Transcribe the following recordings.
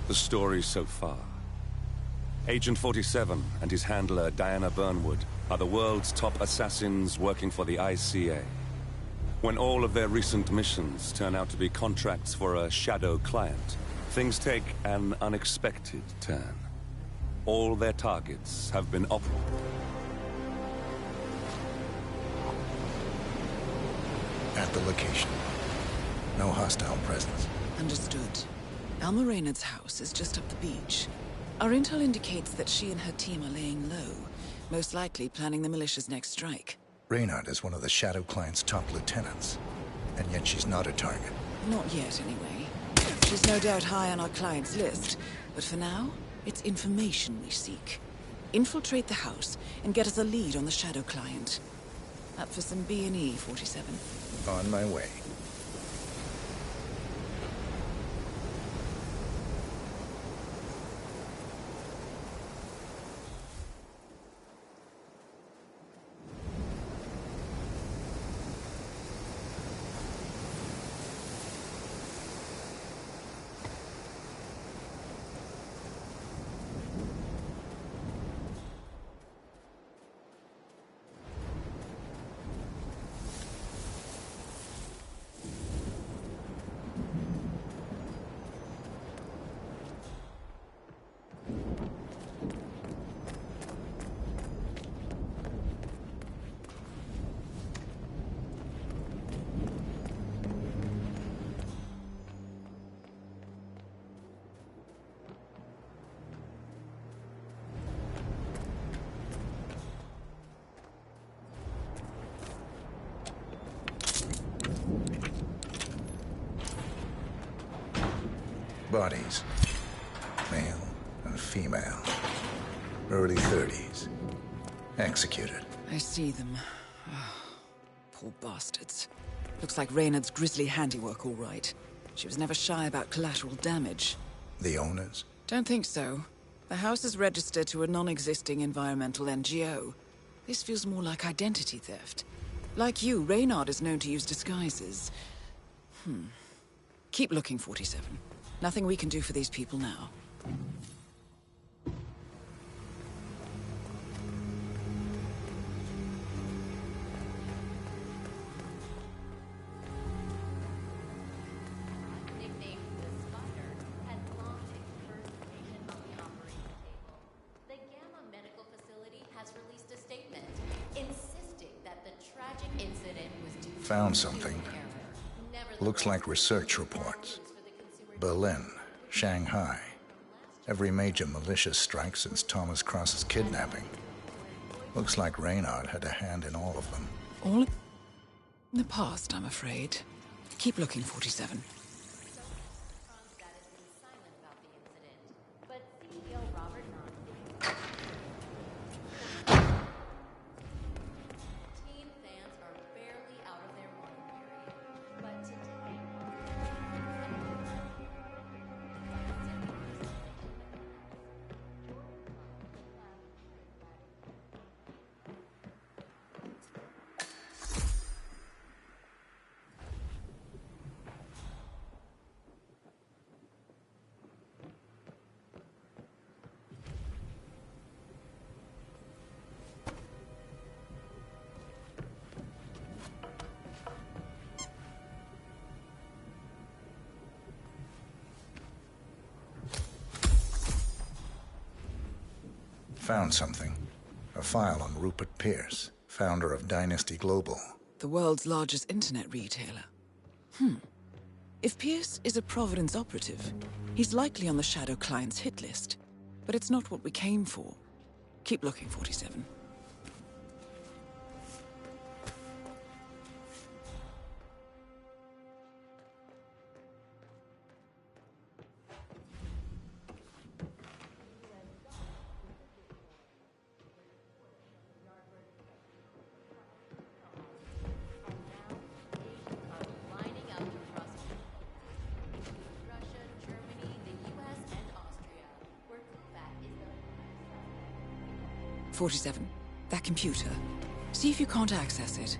The story so far. Agent 47 and his handler Diana Burnwood are the world's top assassins working for the ICA. When all of their recent missions turn out to be contracts for a shadow client, things take an unexpected turn. All their targets have been At the location. No hostile presence. Understood. Alma Reynard's house is just up the beach. Our intel indicates that she and her team are laying low, most likely planning the militia's next strike. Reynard is one of the Shadow Client's top lieutenants, and yet she's not a target. Not yet, anyway. She's no doubt high on our client's list, but for now, it's information we seek. Infiltrate the house and get us a lead on the Shadow Client. Up for some B&E, 47. On my way. Bodies. Male and female. Early 30s. Executed. I see them. Poor bastards. Looks like Reynard's grisly handiwork, all right. She was never shy about collateral damage. The owners? Don't think so. The house is registered to a non-existing environmental NGO. This feels more like identity theft. Like you, Reynard is known to use disguises. Keep looking, 47. Nothing we can do for these people now. Nicknamed the Spider, had long first information on the operating table. The Gamma Medical Facility has released a statement insisting that the tragic incident was due to Found something. error. Looks like research reports. Berlin, Shanghai. Every major militia strike since Thomas Cross's kidnapping. Looks like Reynard had a hand in all of them. All in the past, I'm afraid. Keep looking, 47. Team fans are barely out of their mourning period, but today. 'Found something. A file on Rupert Pierce, founder of Dynasty Global. The world's largest internet retailer. If Pierce is a Providence operative, he's likely on the Shadow Client's hit list. But it's not what we came for. Keep looking, 47. Lining up to prosecute Russia, Germany, the US, and Austria, where Kubat is the 47. That computer. See if you can't access it.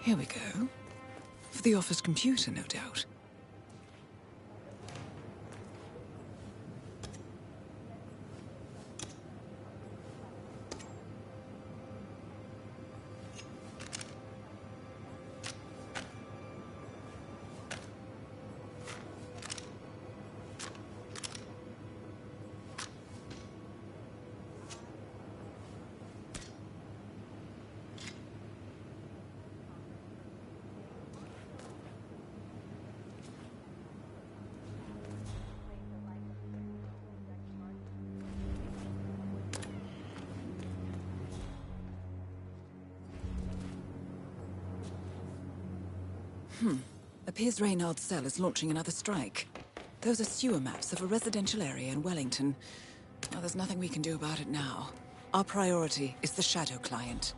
Here we go. For the office computer, no doubt. Appears Reynard's cell is launching another strike. Those are sewer maps of a residential area in Wellington. Well, there's nothing we can do about it now. Our priority is the Shadow client.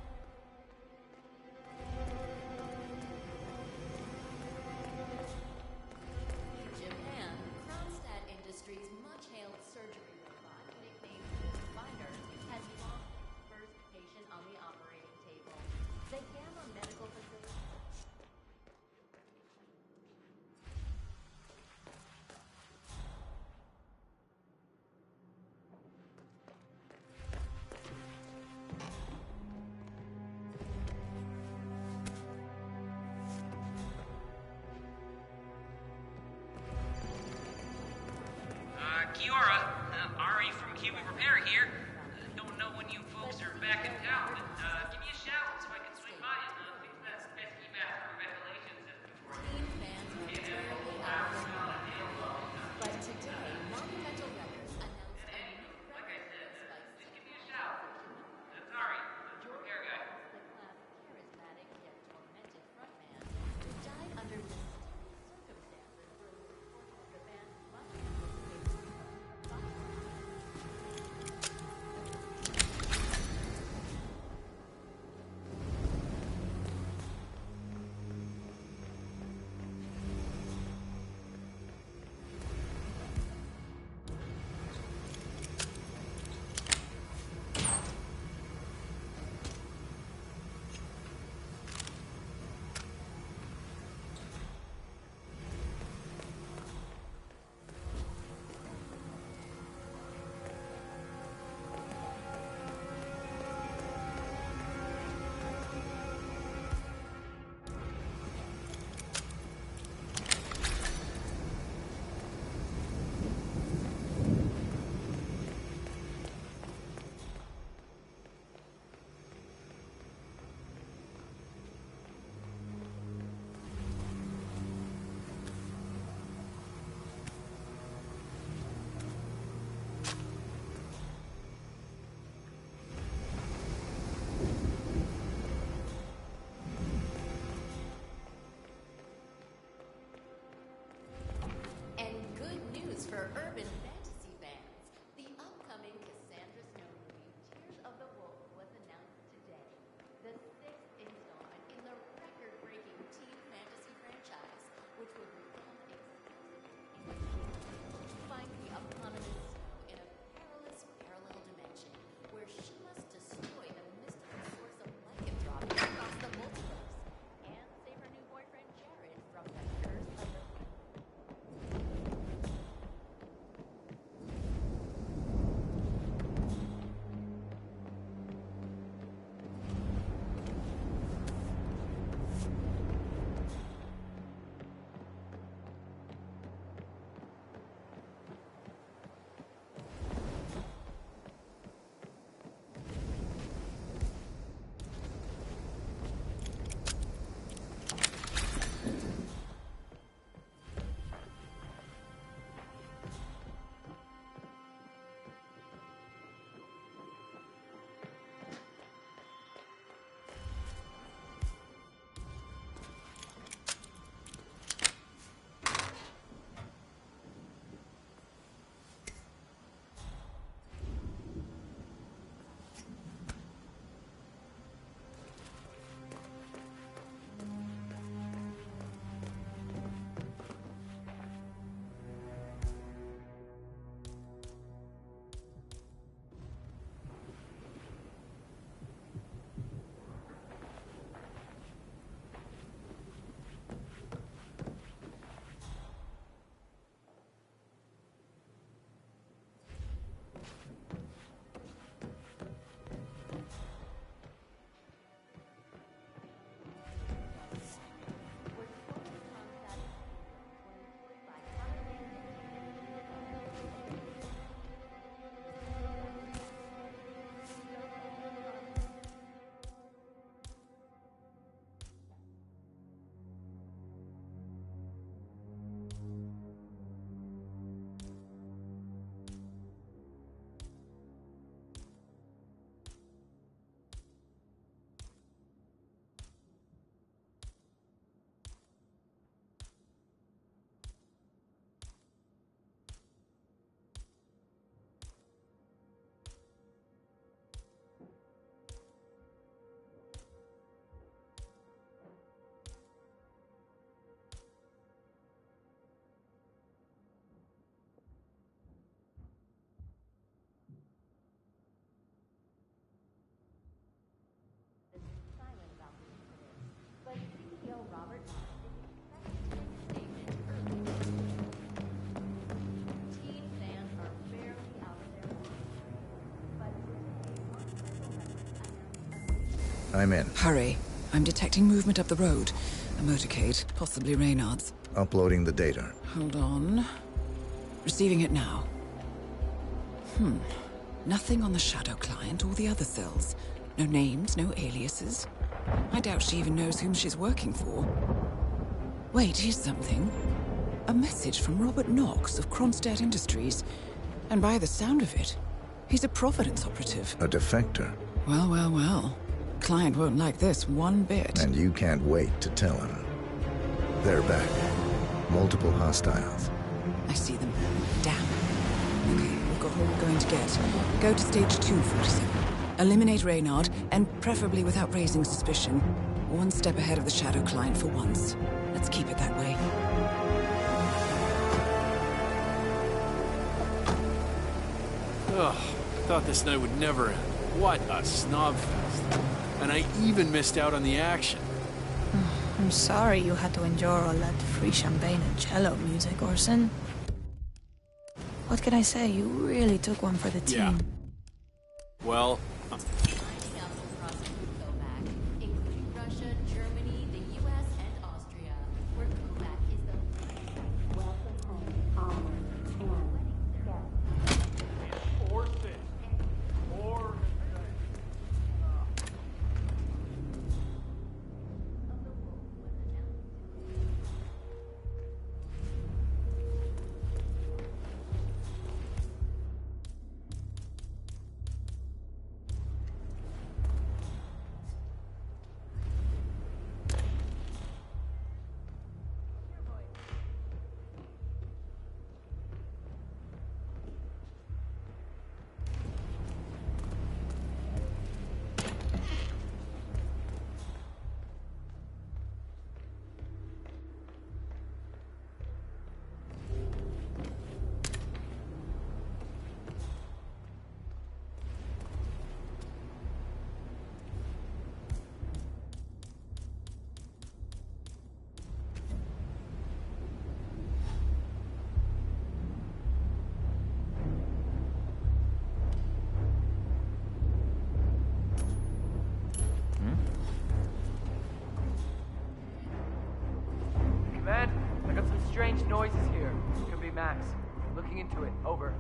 Japan, Kronstadt Industries' much-hailed surgery robot, nicknamed Spider, has launched its first patient on the operating table. The Gamma Medical Facility. Kiora, Ari from Kiwi Repair here. Don't know when you folks are back in town, but give me a shout so I can swing by and fix that pesky bathroom ventilation system for you. Team fans were terribly outstanding. But today, Monumental Records announced a new Like I record said, by just give me a shout. That's Ari, the repair guy. the class charismatic yet tormented frontman who died under mysterious circumstances during the recording of the band's much anticipated I'm in. Hurry. I'm detecting movement up the road. A motorcade, possibly Reynard's. Uploading the data. Hold on. Receiving it now. Nothing on the Shadow client or the other cells. No names, no aliases. I doubt she even knows whom she's working for. Wait, here's something. A message from Robert Knox of Kronstadt Industries. And by the sound of it, he's a Providence operative. A defector. Well, well, well. Client won't like this one bit. And you can't wait to tell him. They're back. Multiple hostiles. I see them. Damn. Okay, we've got what we're going to get. Go to stage 247. Eliminate Reynard, and preferably without raising suspicion. One step ahead of the Shadow client for once. Let's keep it that way. Ugh, thought this night would never end. What a snobfest. And I even missed out on the action. I'm sorry you had to endure all that free champagne and cello music, Orson. What can I say? You really took one for the team. Yeah. Well, Lining up across Kovac, including Russia, Germany, the US, and Austria, where Kovac is the welcome home Command, I got some strange noises here. Could be Max. Looking into it. Over.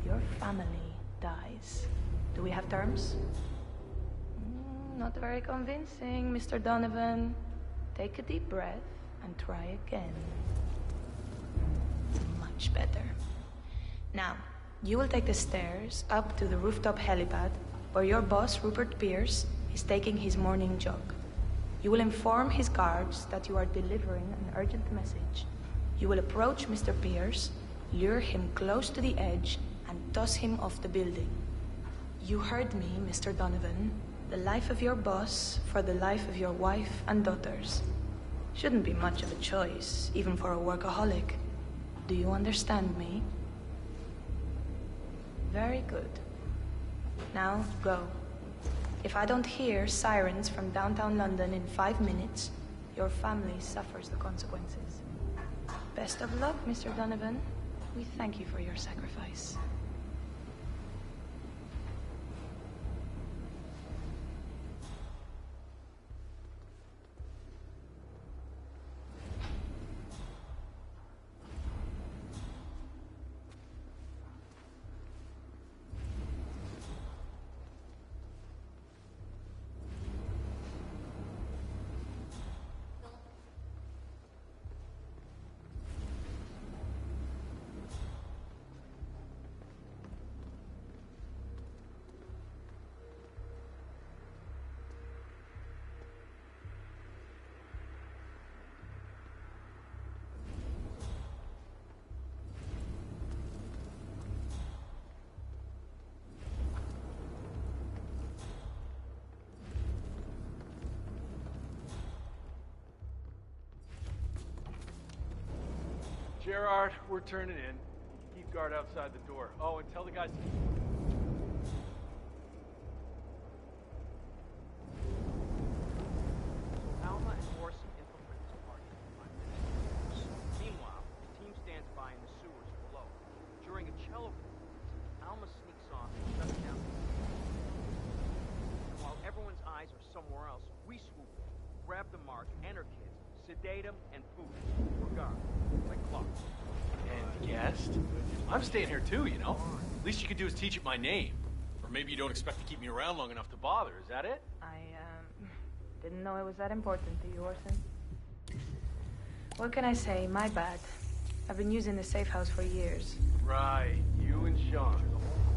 Your family dies. Do we have terms? Not very convincing, Mr. Donovan. Take a deep breath and try again. Much better. Now, you will take the stairs up to the rooftop helipad where your boss, Rupert Pierce, is taking his morning jog. You will inform his guards that you are delivering an urgent message. You will approach Mr. Pierce, lure him close to the edge, and toss him off the building. You heard me, Mr. Donovan. The life of your boss for the life of your wife and daughters. Shouldn't be much of a choice, even for a workaholic. Do you understand me? Very good. Now, go. If I don't hear sirens from downtown London in 5 minutes, your family suffers the consequences. Best of luck, Mr. Donovan. We thank you for your sacrifice. Gerard, we're turning in. Keep guard outside the door. Oh, and tell the guys to keep... Alma and Morrison infiltrated this party in 5 minutes. Meanwhile, the team stands by in the sewers below. During a cello performance, Alma sneaks off and shuts down the and while everyone's eyes are somewhere else, we swoop in, grab the mark and her kids, sedate them, and poof, we're gone. Like clock. And guest? I'm staying here too, you know? Least you could do is teach it my name. Or maybe you don't expect to keep me around long enough to bother, is that it? I, didn't know it was that important to you, Orson. What can I say? My bad. I've been using the safe house for years. Right, you and Sean.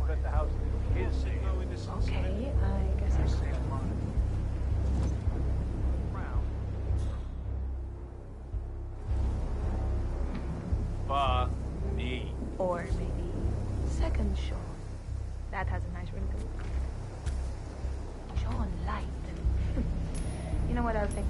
Bet the house is his safe. Okay, I guess I should. Fuck me. Or maybe second Sean. That has a nice ring to it. Sean Light. You know what I'll think?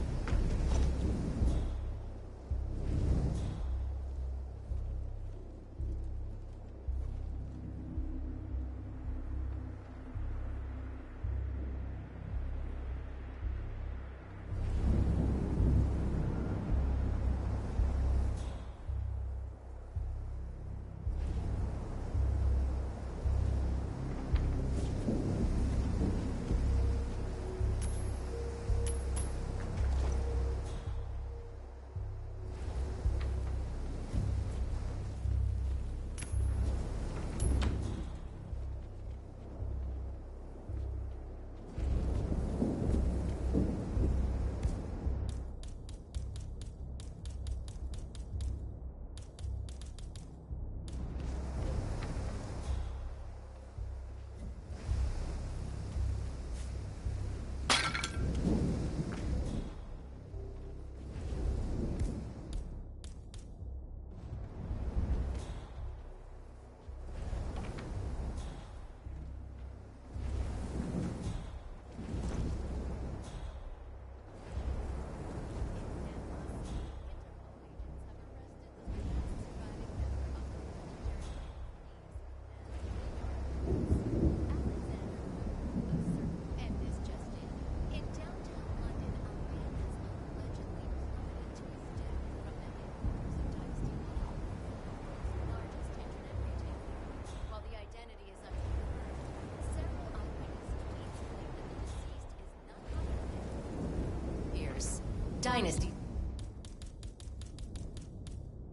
Dynasty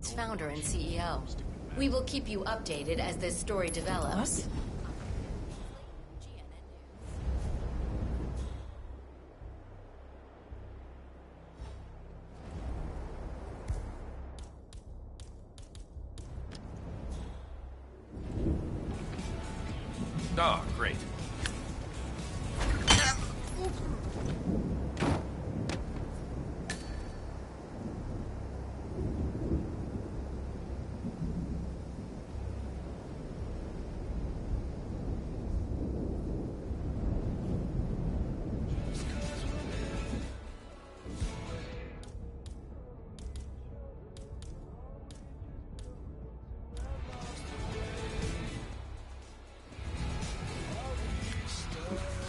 founder and CEO. We will keep you updated as this story develops. What? Oh, great.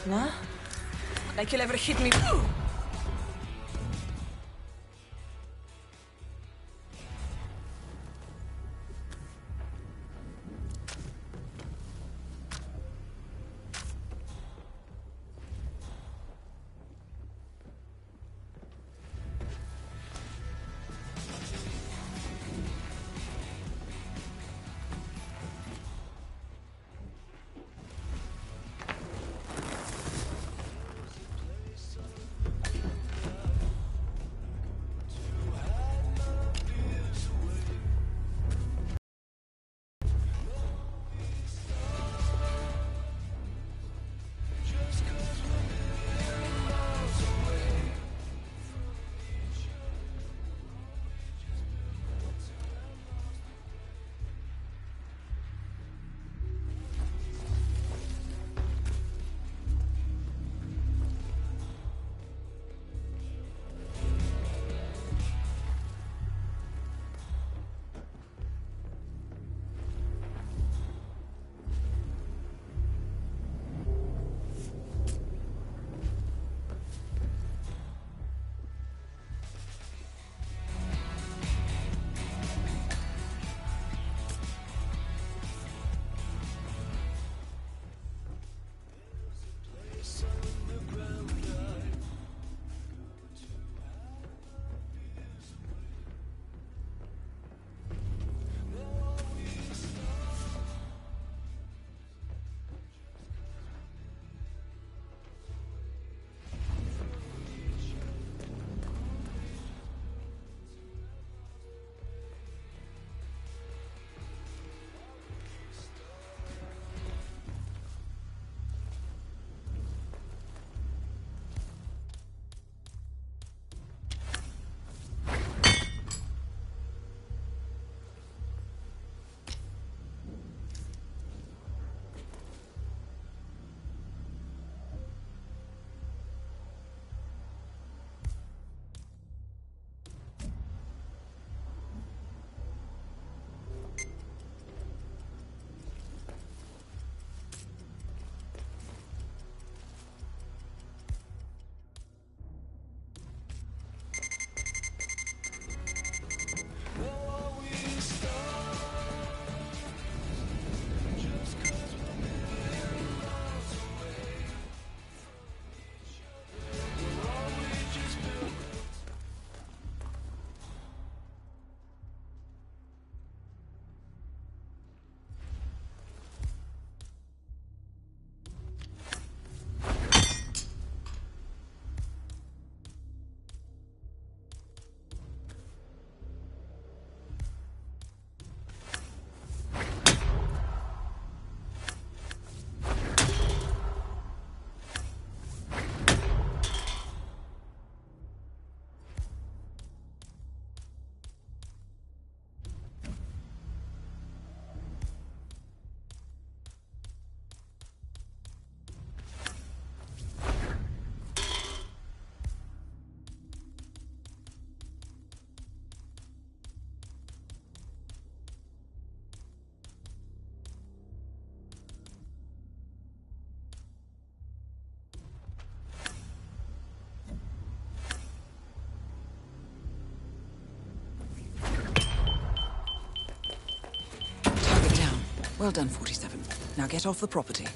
Nah? Like you'll ever hit me. Well done, 47. Now get off the property.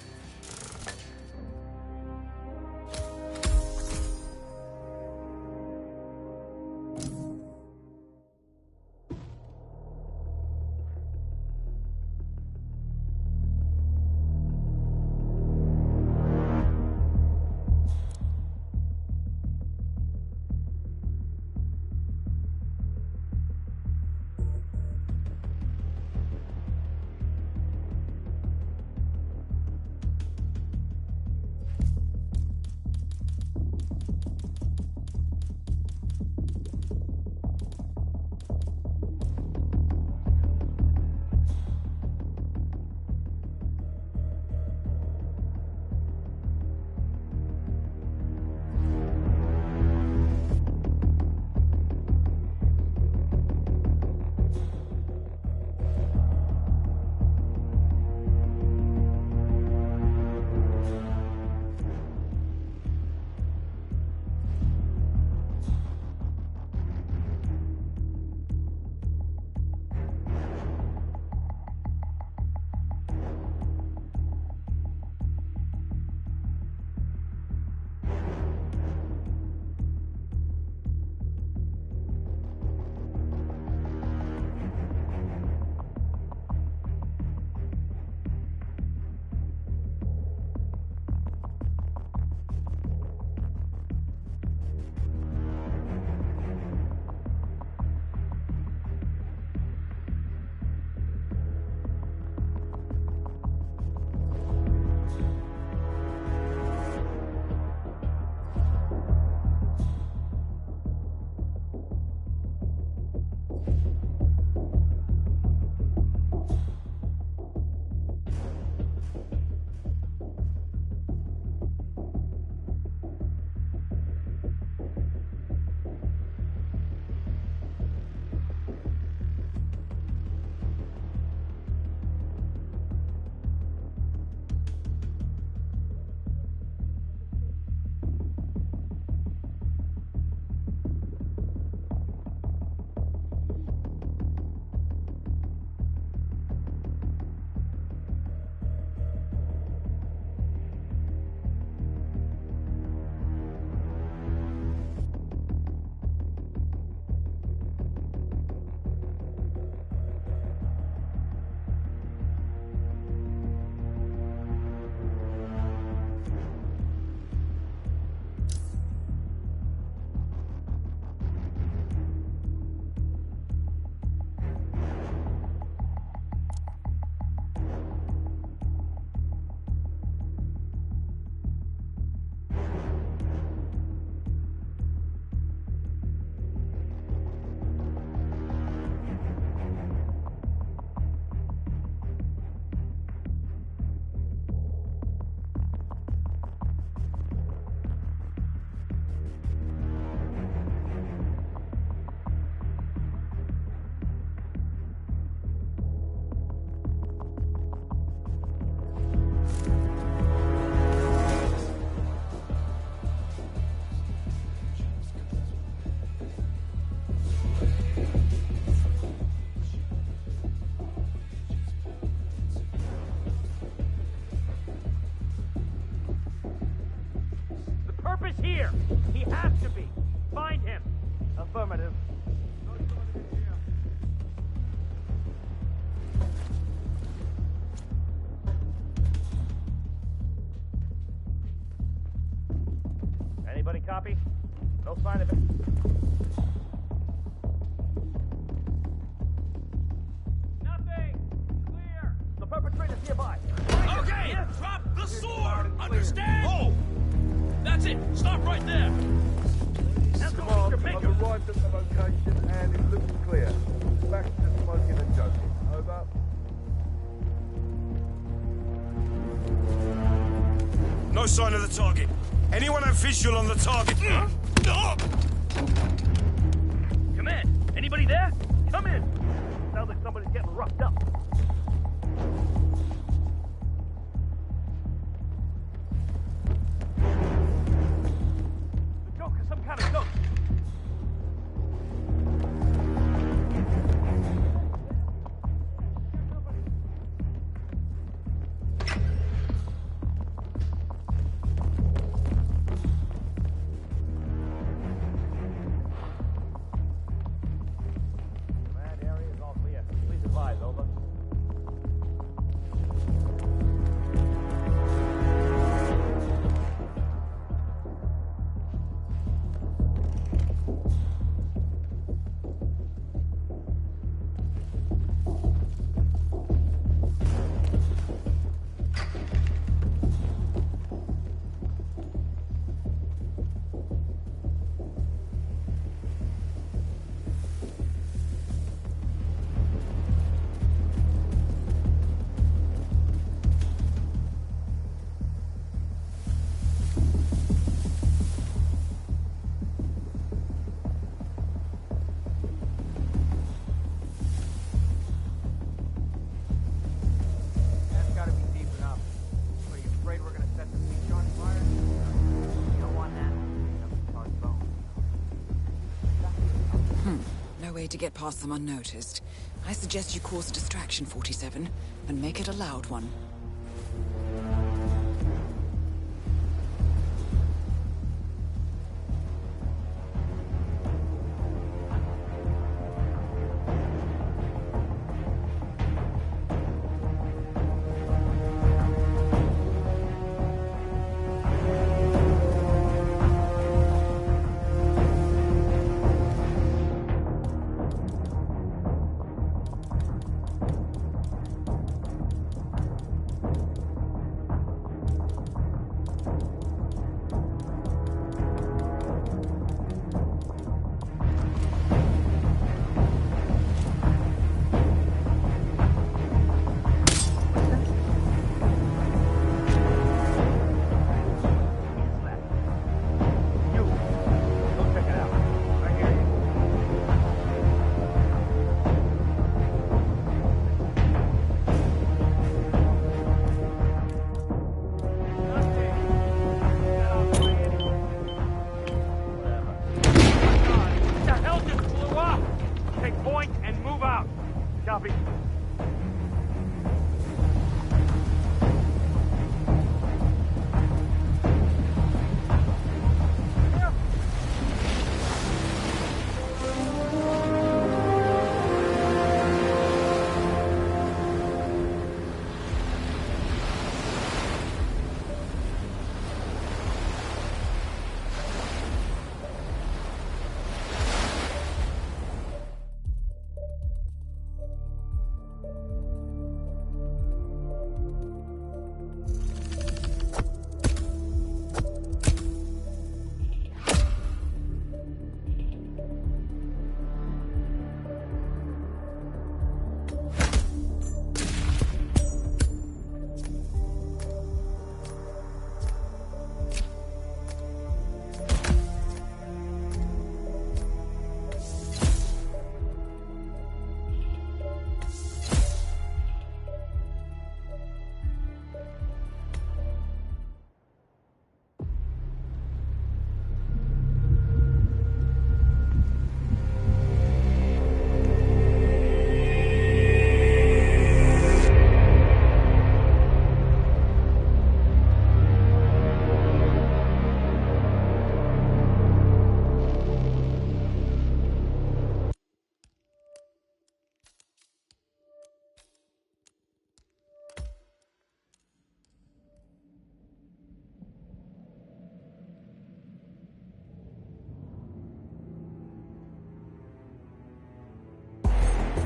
Here! He has to be! Find him! Affirmative. Anybody copy? No sign of it. Nothing! Clear! The perpetrator's nearby. Okay! Drop the sword! Understand? Oh! That's it! Stop right there! Command, I've arrived at the location and it looks clear. Back to smoking and joking. Over. No sign of the target. Anyone have visual on the target? Command, anybody there? Come in! Sounds like somebody's getting roughed up. The Joker's some kind of ghost. to get past them unnoticed. I suggest you cause a distraction, 47, and make it a loud one.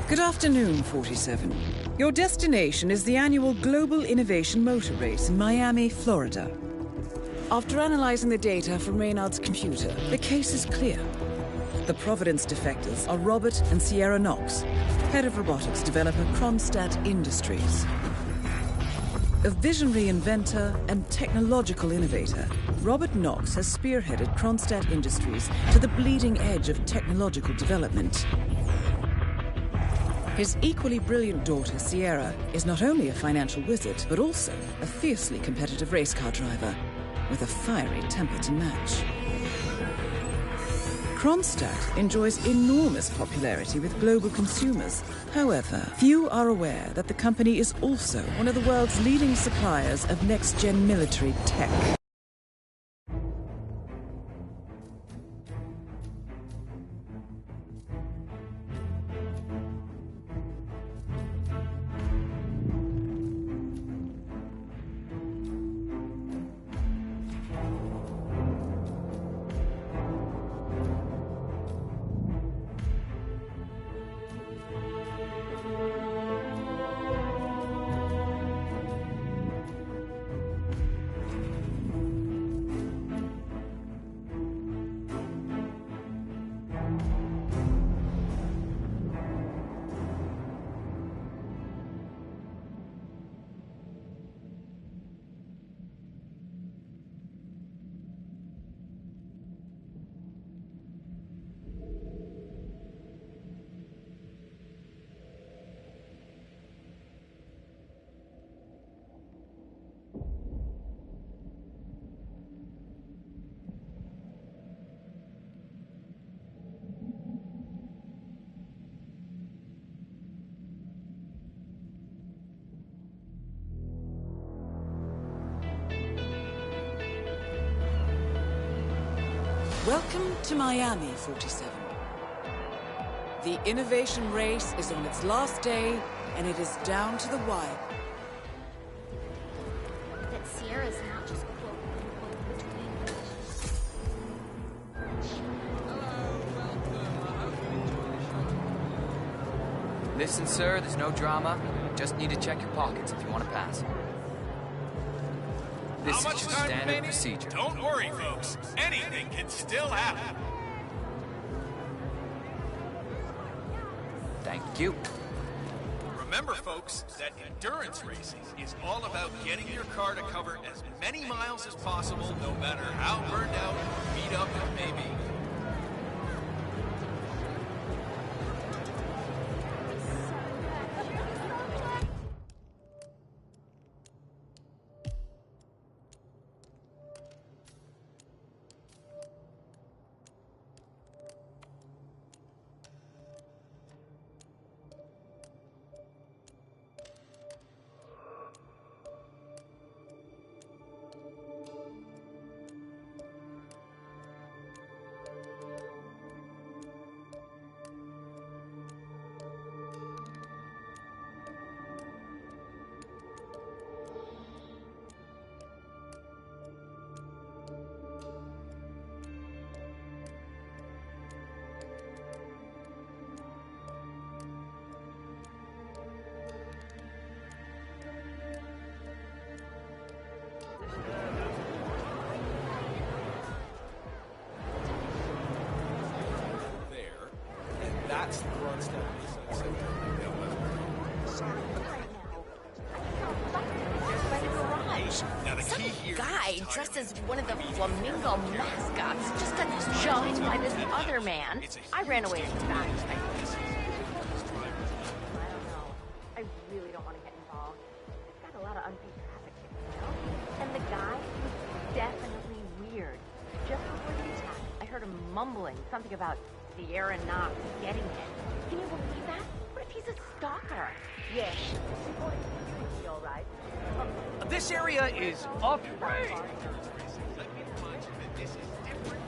Good afternoon, 47. Your destination is the annual Global Innovation Motor Race in Miami, Florida. After analyzing the data from Reynard's computer, the case is clear. The Providence defectors are Robert and Sierra Knox, head of robotics developer Kronstadt Industries. A visionary inventor and technological innovator, Robert Knox has spearheaded Kronstadt Industries to the bleeding edge of technological development. His equally brilliant daughter, Sierra, is not only a financial wizard, but also a fiercely competitive race car driver, with a fiery temper to match. Kronstadt enjoys enormous popularity with global consumers. However, few are aware that the company is also one of the world's leading suppliers of next-gen military tech. Welcome to Miami, 47. The innovation race is on its last day, and it is down to the wire. That Sierra's not just quote-unquote between. Listen, sir, there's no drama. Just need to check your pockets if you want to pass. This is just standard procedure. Don't worry, folks. Anything can still happen. Thank you. Remember, folks, that endurance racing is all about getting your car to cover as many miles as possible, no matter how burned out or beat up it may be. That's the run step. Now the key here. Guy dressed as one of the flamingo mascots just got jumped by this other man. I ran away as fast as I could. I don't know. I really don't want to get involved. It's got a lot of unsafe traffic here, you know? And the guy was definitely weird. Just before the attack, I heard him mumbling something about Sierra not getting it. Can you believe that? What if he's a stalker? Yeah. Be all right. This area is up. Let me remind you that this is different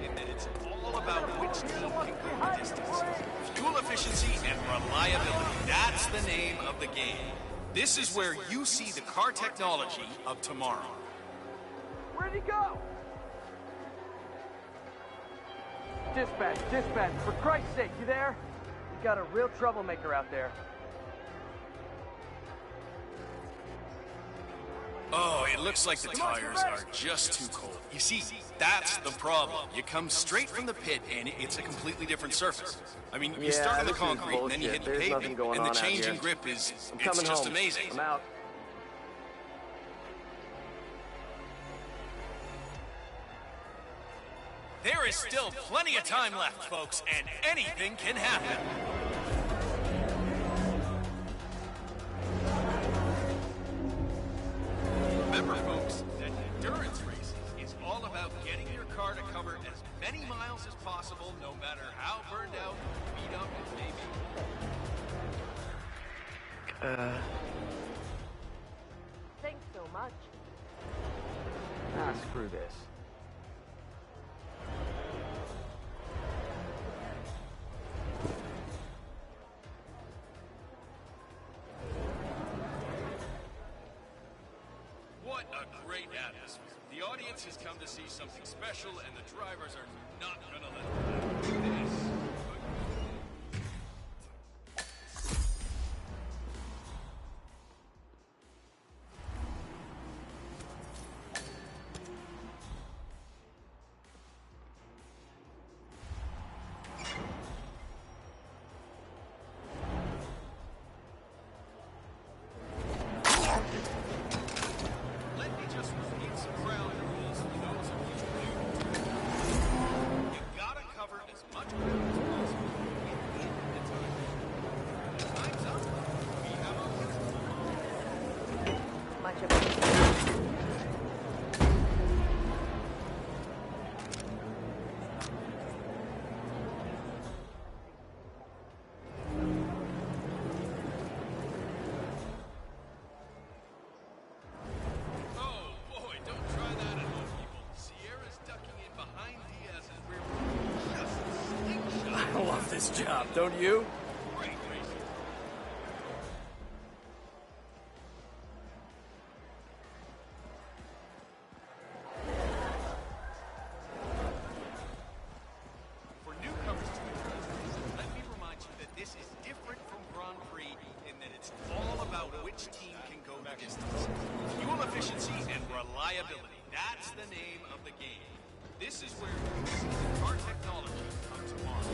in that it's all about which team can go the distance. Fuel efficiency and reliability. That's the name of the game. This is where you see the car technology of tomorrow. Where'd he go? Dispatch, for Christ's sake, you there? We got a real troublemaker out there. Oh, it looks like the tires are just too cold. You see, that's the problem. You come straight from the pit, and it's a completely different surface. I mean, you start on the concrete, and then you hit the pavement, and the change in grip is, it's just amazing. I'm out. There is still plenty of time left, folks, and anything can happen. Remember, folks, that endurance racing is all about getting your car to cover as many miles as possible, no matter how burned out or beat up it may be. Thanks so much. Ah, screw this. What a great atmosphere. The audience has come to see something special, and the drivers are not going to let them do this. You gotta cover as much ground this job, don't you? Great racing. For newcomers to the Grand Prix, let me remind you that this is different from Grand Prix in that it's all about which team can go the distance. Fuel efficiency and reliability. That's the name of the game. This is where car technology comes along.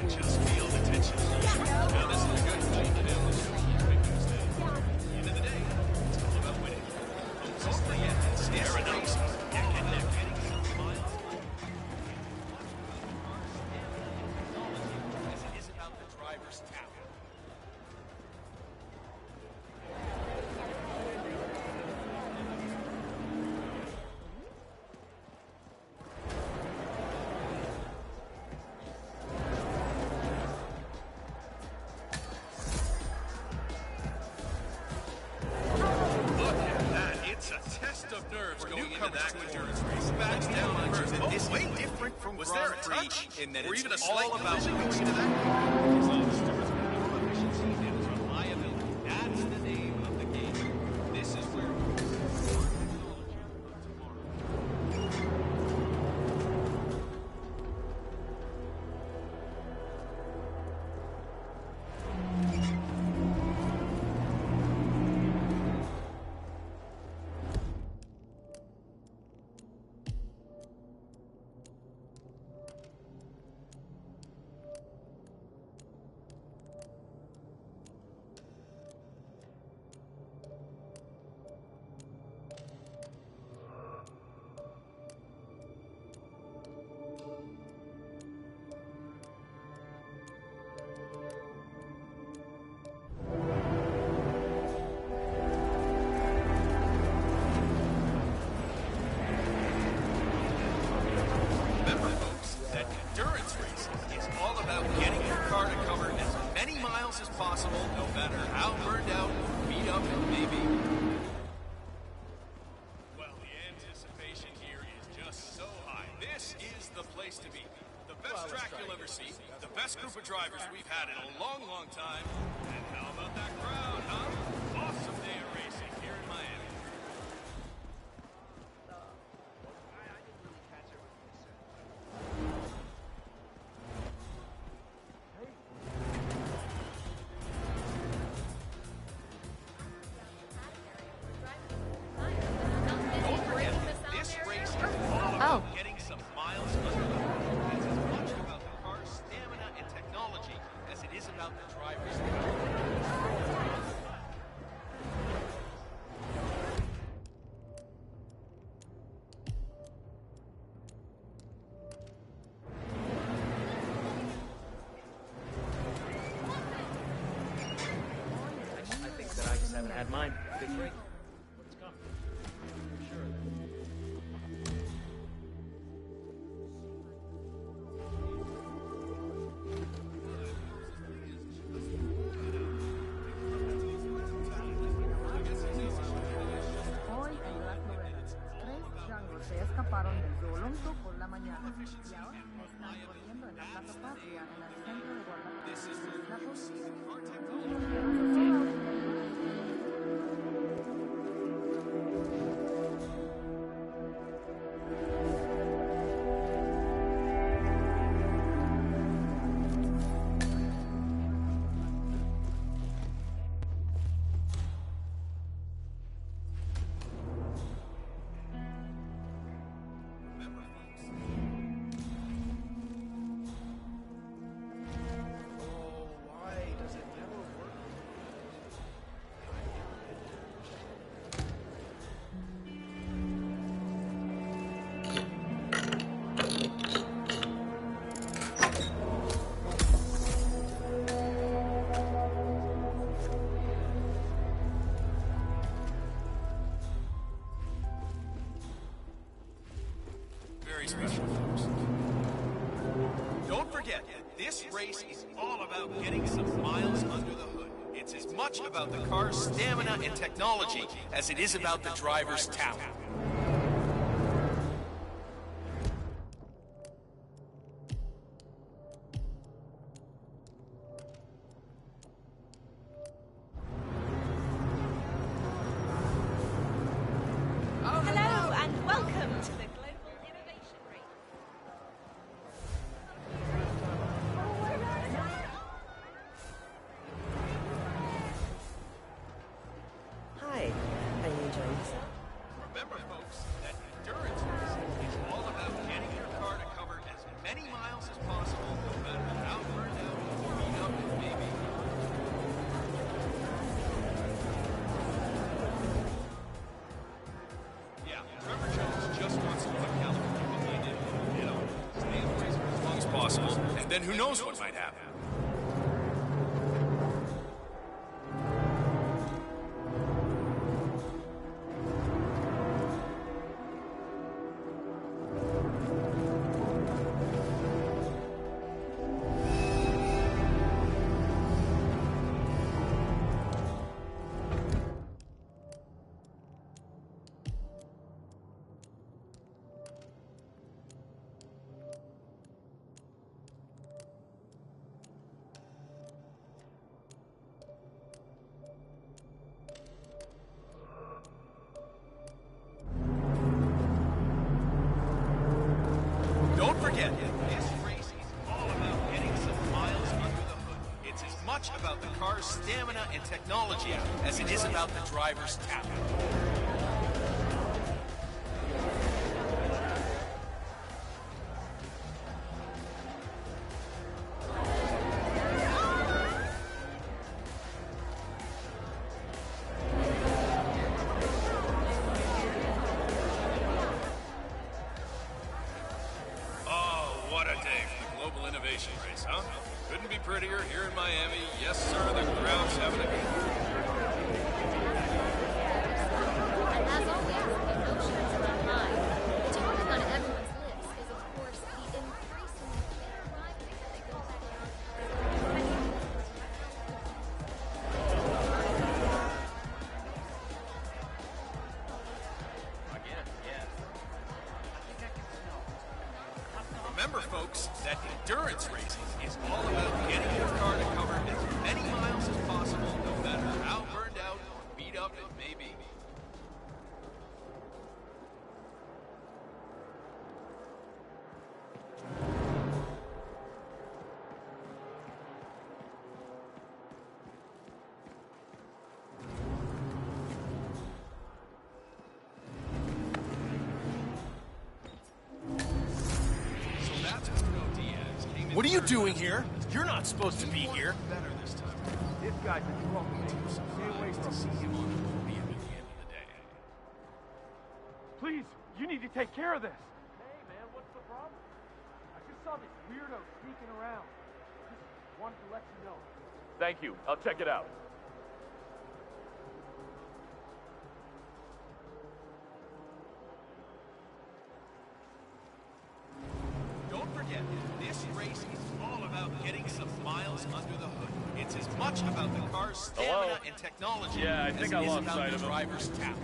Just feel the tension. Now this is a good fight to end the show. At the end of the day, it's all about winning. Hopefully, it's fair enough. They're getting some miles. As it is about the driver's talent. Of nerves going into that endurance race. Backs down on first. It's way different from was there a touch in that or even a slight about going into that. It's all the stewards of fuel efficiency and reliability. That's the name of the game. This is where as possible, no matter how burned out, beat up it may be. Well, the anticipation here is just so high. This is the place to be. The best track you'll ever see, the best group of drivers we've had in a long, long time. And how about that crowd, huh? Awesome day of racing here in Miami. Getting some miles under the hood. It's as much about the car's stamina and technology as it is about the driver's I think that I just haven't had mine. Big break. Let's go. For sure. Se escaparon del zoológico por la mañana y ahora están corriendo en la Plaza Patria en el centro de very special, folks. Don't forget that this race is all about getting some miles under the hood. It's as much about the car's stamina and technology as it is about the driver's talent. Hello and welcome to the Global Innovation Race. Hi, are you enjoying yourself? Remember, folks, that endurance race is all about getting your car to cover as many miles as possible, no matter how burned out or beat up it may be. Yeah, Trevor Jones just wants to put California behind it, stay in the race for as long as possible, and then who knows what might happen. Don't forget, this race is all about getting some miles under the hood. It's as much about the car's stamina and technology as it is about the driver's talent. What a day for the Global Innovation Race, huh? Couldn't be prettier here in Miami. Yes, sir, the crowd's having a good time. And as always, emotions run high. The topic on everyone's lips is, of course, the increasingly arriving that they go back down. Again, yeah. Remember, folks, that endurance racing is all about getting your car to cover as many miles as possible, no matter how burned out or beat up it may be. What are you doing here? You're not supposed to be here. Better this time. This guy's a troublemaker. Stay away from him. On the podium at the end of the day. Please, you need to take care of this. Hey, man, what's the problem? I just saw this weirdo sneaking around. Just wanted to let you know. Thank you. I'll check it out. Don't forget, this race is all about getting some miles under the hood. It's as much about the car's stamina Hello? and technology Yeah, I as think it I is lost about sight the of him. driver's talent.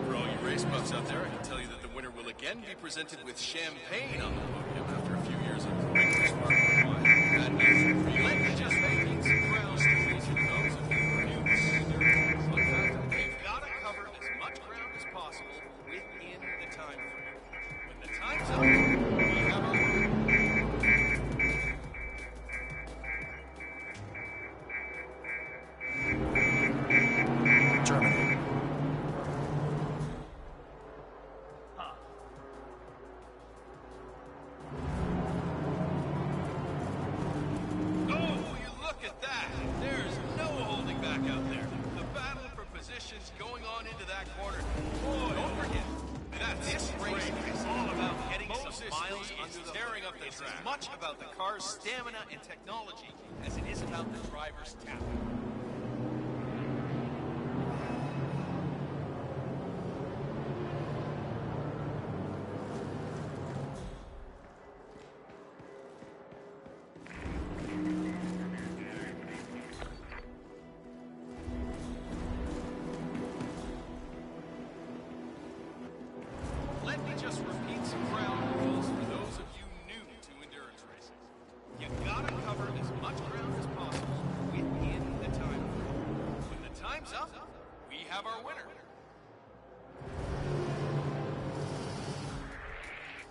For all you race buffs out there, I can tell you that the winner will again be presented with champagne on the podium after a few years of regular sparkling wine. That means relentless making some ground stations and those of reviews. Fun fact, they've got to cover as much ground as possible within the time frame. When the time's up, we have our Germany. Oh, you look at that! There's no holding back out there. The battle for positions going on It's as much about the car's stamina and technology as it is about the driver's talent. Let me just repeat some ground rules for those of you new to endurance races. You gotta cover as much ground as possible within the time frame. When the time's up, we have our winner.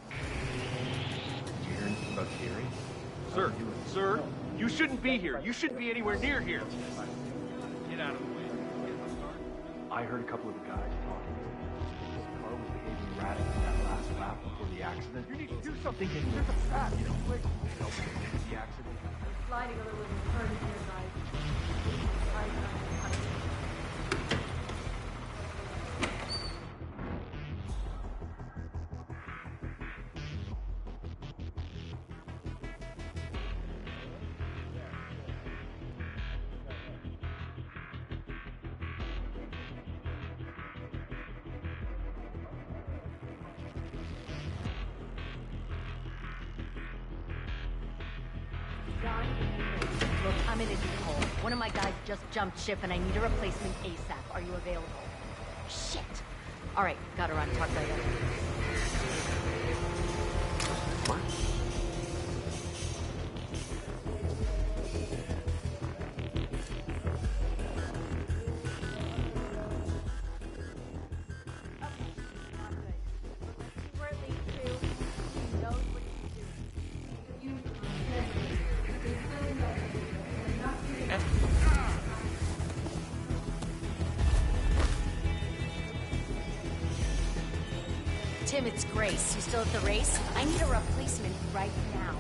Did you hear anything about Terry? Sir, you shouldn't be here. You shouldn't be anywhere near here. Get out of the way. I heard a couple of the guys talking. His car was behaving erratic in that last lap before the accident. You need to do something. There's a trap, you know, like the accident. Sliding a little in the turn here, guys. Look, I'm in a deep hole. One of my guys just jumped ship and I need a replacement ASAP. Are you available? Shit! All right, gotta run. Talk later. What? Tim, it's Grace. You still at the race? I need a replacement right now.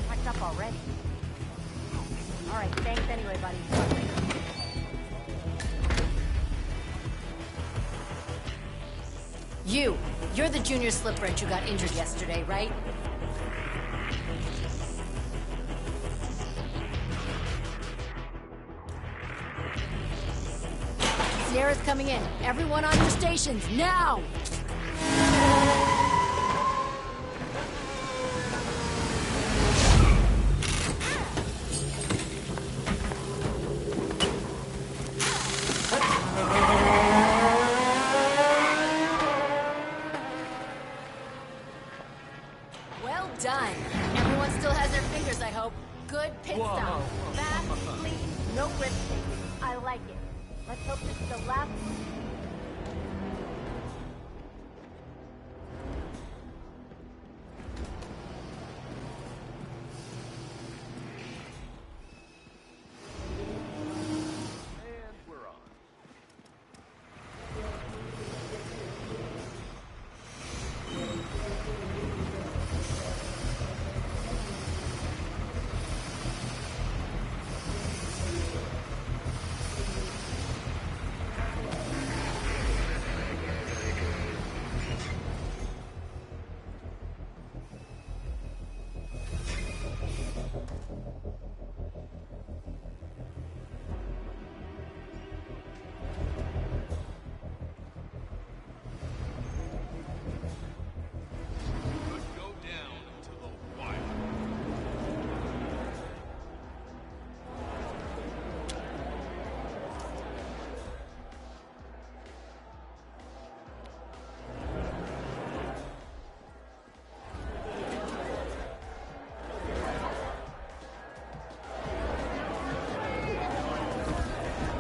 Packed up already. All right, thanks anyway, buddy. Talk later. You're the junior slip wrench who got injured yesterday, right? Sierra's coming in. Everyone on your stations, now! Well done. Everyone still has their fingers, I hope. Good pit stop. Fast, clean, no risk taking. I like it. Let's hope this is the last one.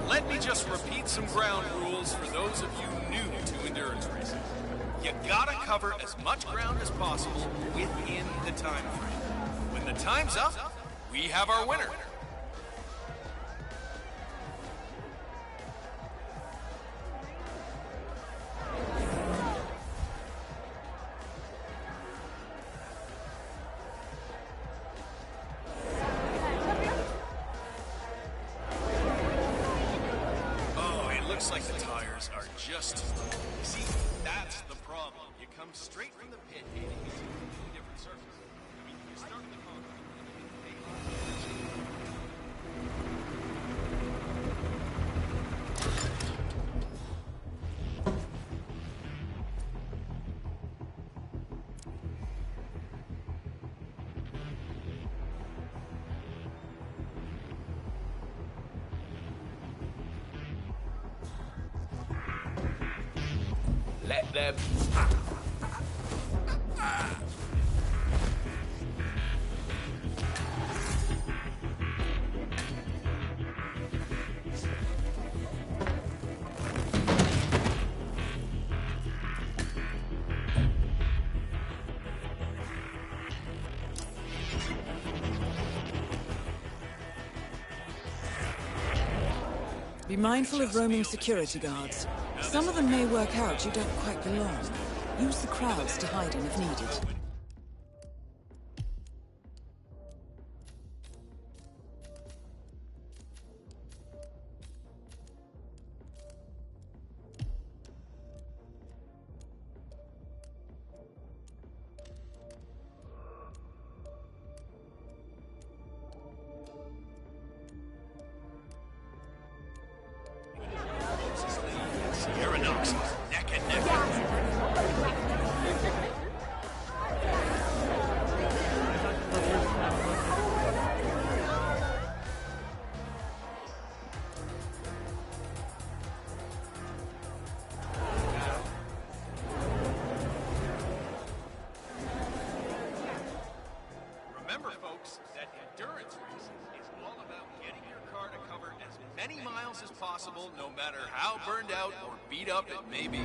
Let me just repeat some ground rules for those of you new to endurance races. You gotta cover as much ground as possible within the time frame. When the time's up, we have our winner. Looks like the tires are just... See, that's the problem. You come straight from the pit heading into a completely different surface. I mean, you start Let them... Be mindful of roaming security guards. Some of them may work out you don't quite belong. Use the crowds to hide in if needed. Sierra Knox, neck and neck. Remember, folks, that endurance racing is all about getting your car to cover as many miles as possible, no matter how burned out or beat up it may be.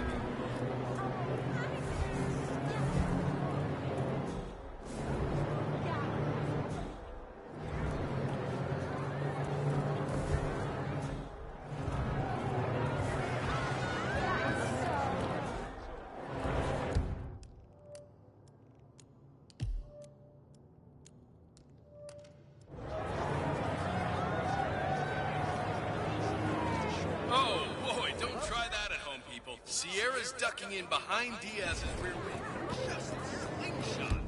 Oh, boy, don't try that at home, people. Sierra's ducking in behind Diaz's rear wing. Just a slingshot.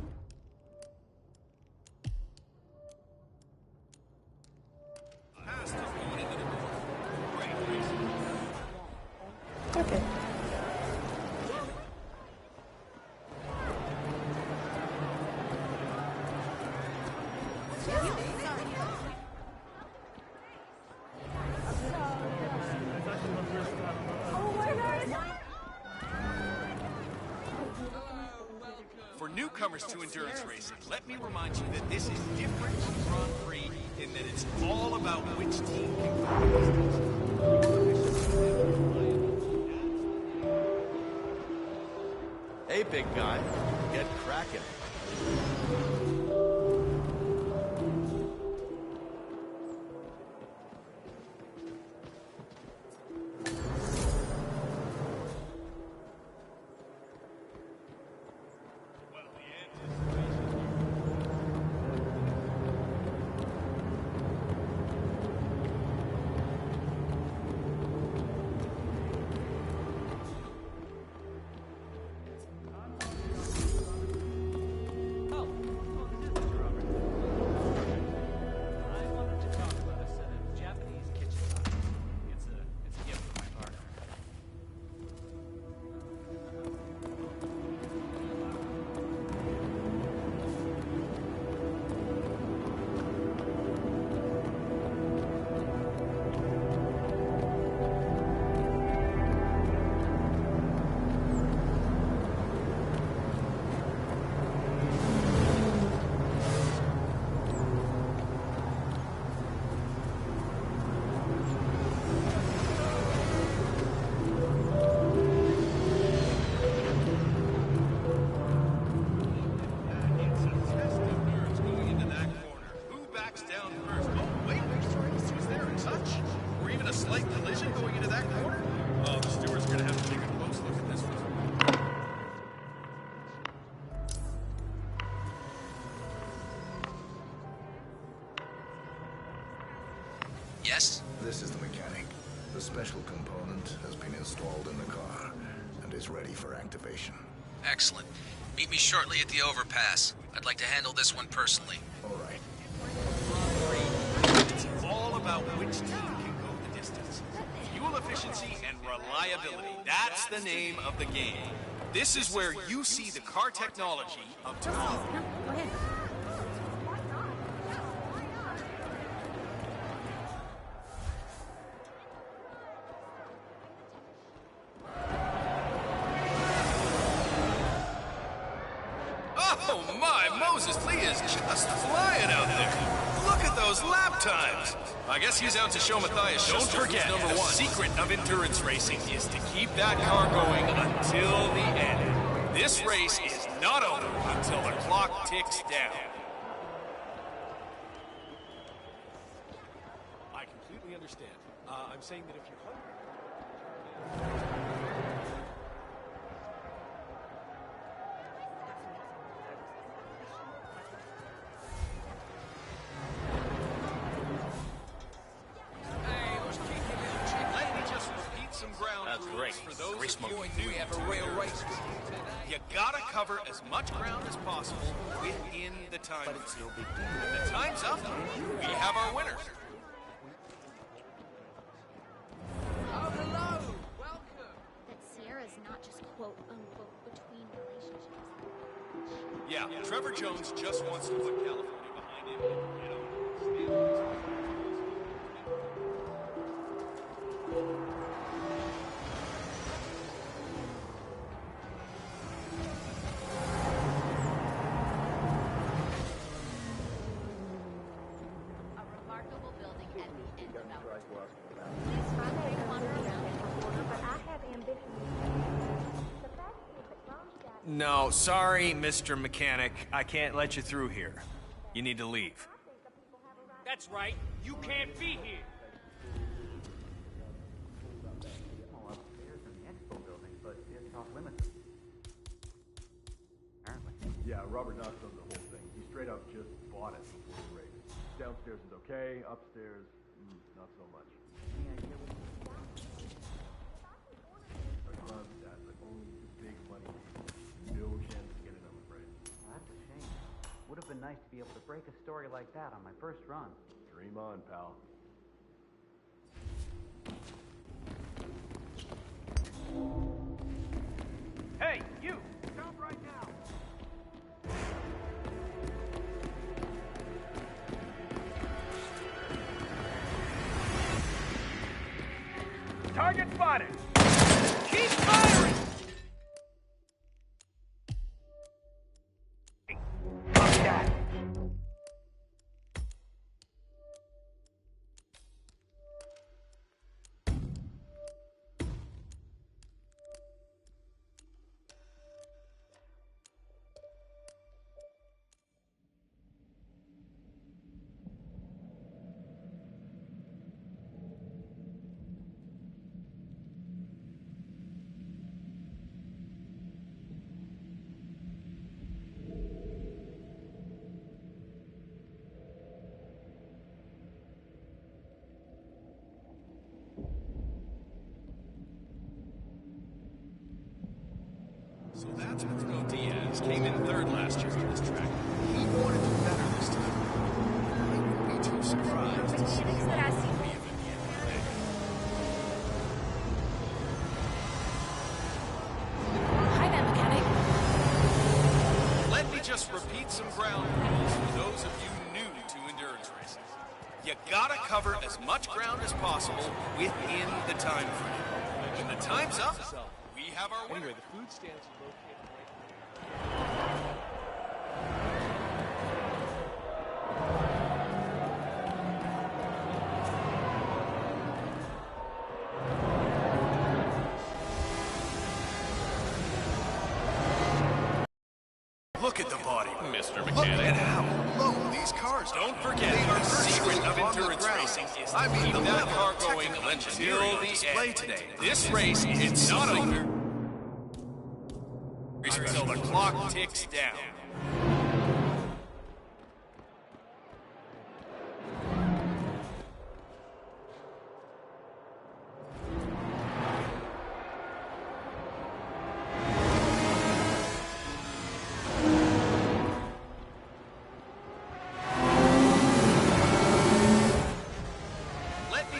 Past is going into the corner. Great racing. Okay. For newcomers to endurance racing, let me remind you that this is different from Grand Prix in that it's all about which team can go the distance. Hey, big guy. Get cracking. Yes? This is the mechanic. The special component has been installed in the car and is ready for activation. Excellent. Meet me shortly at the overpass. I'd like to handle this one personally. All right. It's all about which team can go the distance. Fuel efficiency and reliability. That's the name of the game. This is where you see the car technology of tomorrow. Go ahead. Oh my, Moses Lee is just flying out there. Look at those lap times. I guess he's out to show Matthias. Don't forget, number one, the secret of endurance racing is to keep that car going until the end. This race is not over until the clock ticks down. I completely understand. I'm saying that if you're hungry... Great. For those of you new to rail race, you gotta cover as much ground as possible within the time. But it's no big deal. When the time's up, we have our winner. Oh, hello! Welcome! That Sierra's not just quote-unquote between relationships. Yeah, Trevor Jones just wants to put California behind him and get on with No, sorry, Mr. Mechanic. I can't let you through here. You need to leave. That's right. You can't be here. Well, upstairs in the expo building, but it's off limits. Apparently. Yeah, Robert Knox owns the whole thing. He straight up just bought it before the race. Downstairs is okay, upstairs, not so much. Any idea what I'd love that, but only big money. No chance to get it, I'm afraid. Well, that's a shame. Would have been nice to be able to break a story like that on my first run. Dream on, pal. Hey, you! Stop right now! Target spotted! Keep firing! Fuck that! So that's Bruno Diaz came in third last year on this track. He wanted to do better this time. I wouldn't be too surprised to see him be at the end of the day. Hi there, mechanic. Let me just repeat some ground rules for those of you new to endurance racing. You gotta cover as much ground as possible within the time frame. When the time's up, we have our winner. Anyway, the food stands are located Look at the body, Mr. Mechanic. Look at how low these cars are. Don't forget, the secret of endurance racing is to keep that car going until the end. Today. This race is not over until the clock ticks down.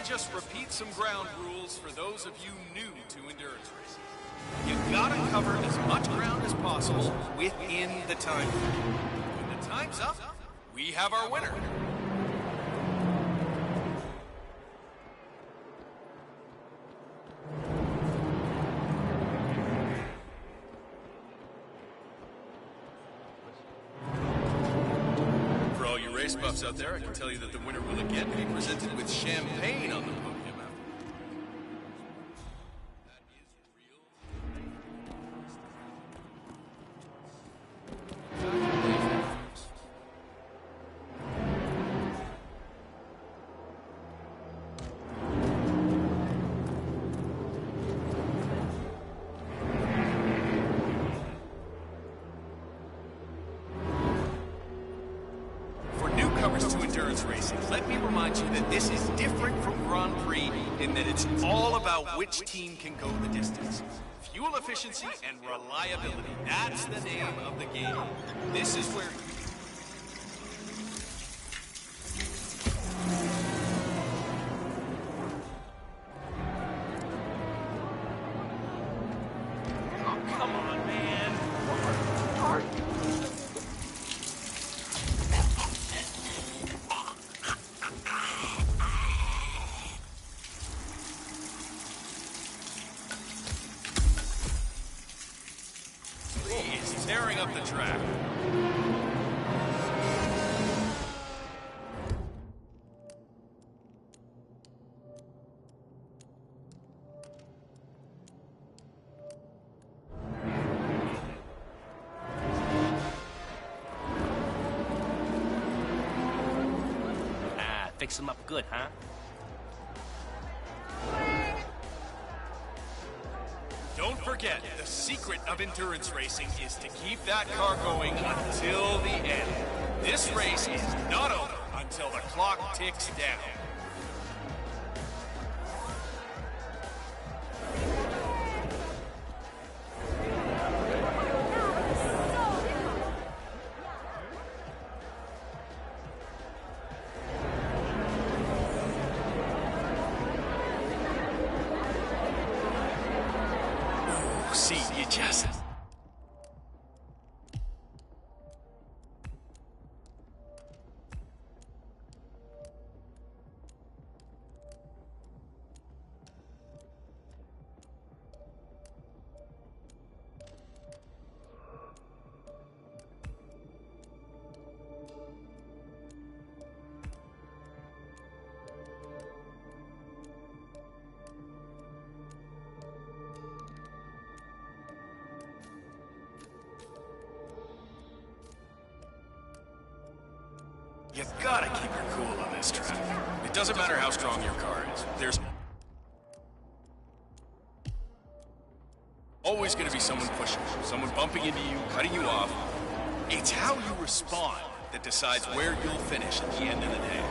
Just repeat some ground rules for those of you new to endurance racing. You gotta cover as much ground as possible within the time frame. When the time's up, we have our winner. race buffs out there, I can tell you that the winner will again be presented with champagne on the podium. Let me remind you that this is different from Grand Prix in that it's all about which team can go the distance. Fuel efficiency and reliability, that's the name of the game. This is where... Oh, come on, man. Tearing up the track. Fix them up good, huh? Don't forget, the secret of endurance racing is to keep that car going until the end. This race is not over until the clock ticks down. See, you just... You gotta keep your cool on this track. It doesn't matter how strong your car is. There's always gonna be someone pushing you, someone bumping into you, cutting you off. It's how you respond that decides where you'll finish at the end of the day.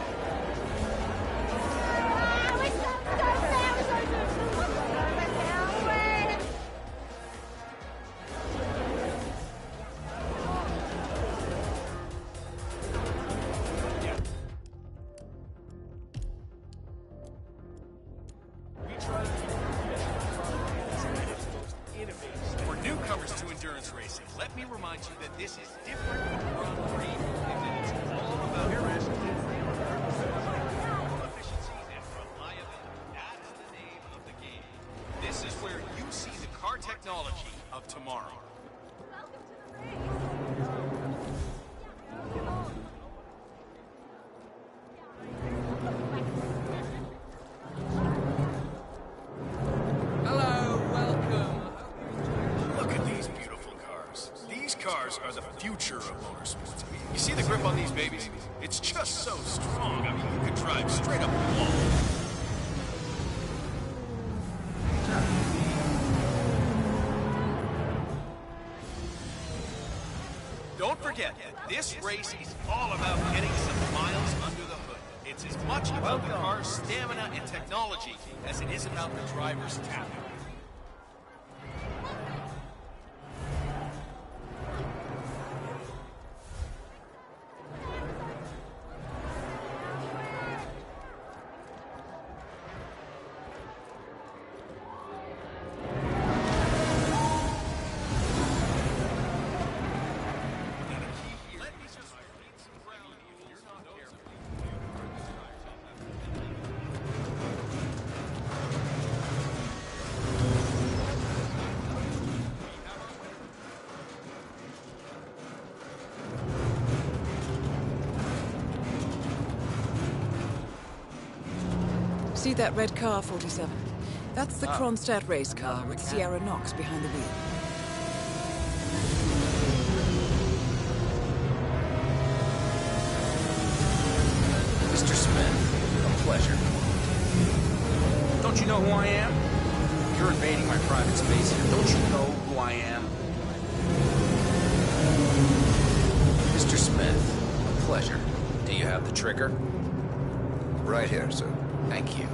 For newcomers to endurance racing, let me remind you that this is different from Grand Prix in that it's all about efficiency and reliability. That's the name of the game. This is where you see the car technology of tomorrow. Cars are the future of motorsports. You see the grip on these babies? It's just so strong. I mean, you could drive straight up the wall. Don't forget, this race is all about getting some miles under the hood. It's as much about the car's stamina and technology as it is about the driver's talent. See that red car, 47? That's the Kronstadt race car with Sierra Knox behind the wheel. Mr. Smith, a pleasure. Don't you know who I am? You're invading my private space here. Don't you know who I am? Mr. Smith, a pleasure. Do you have the trigger? Right here, sir. Thank you.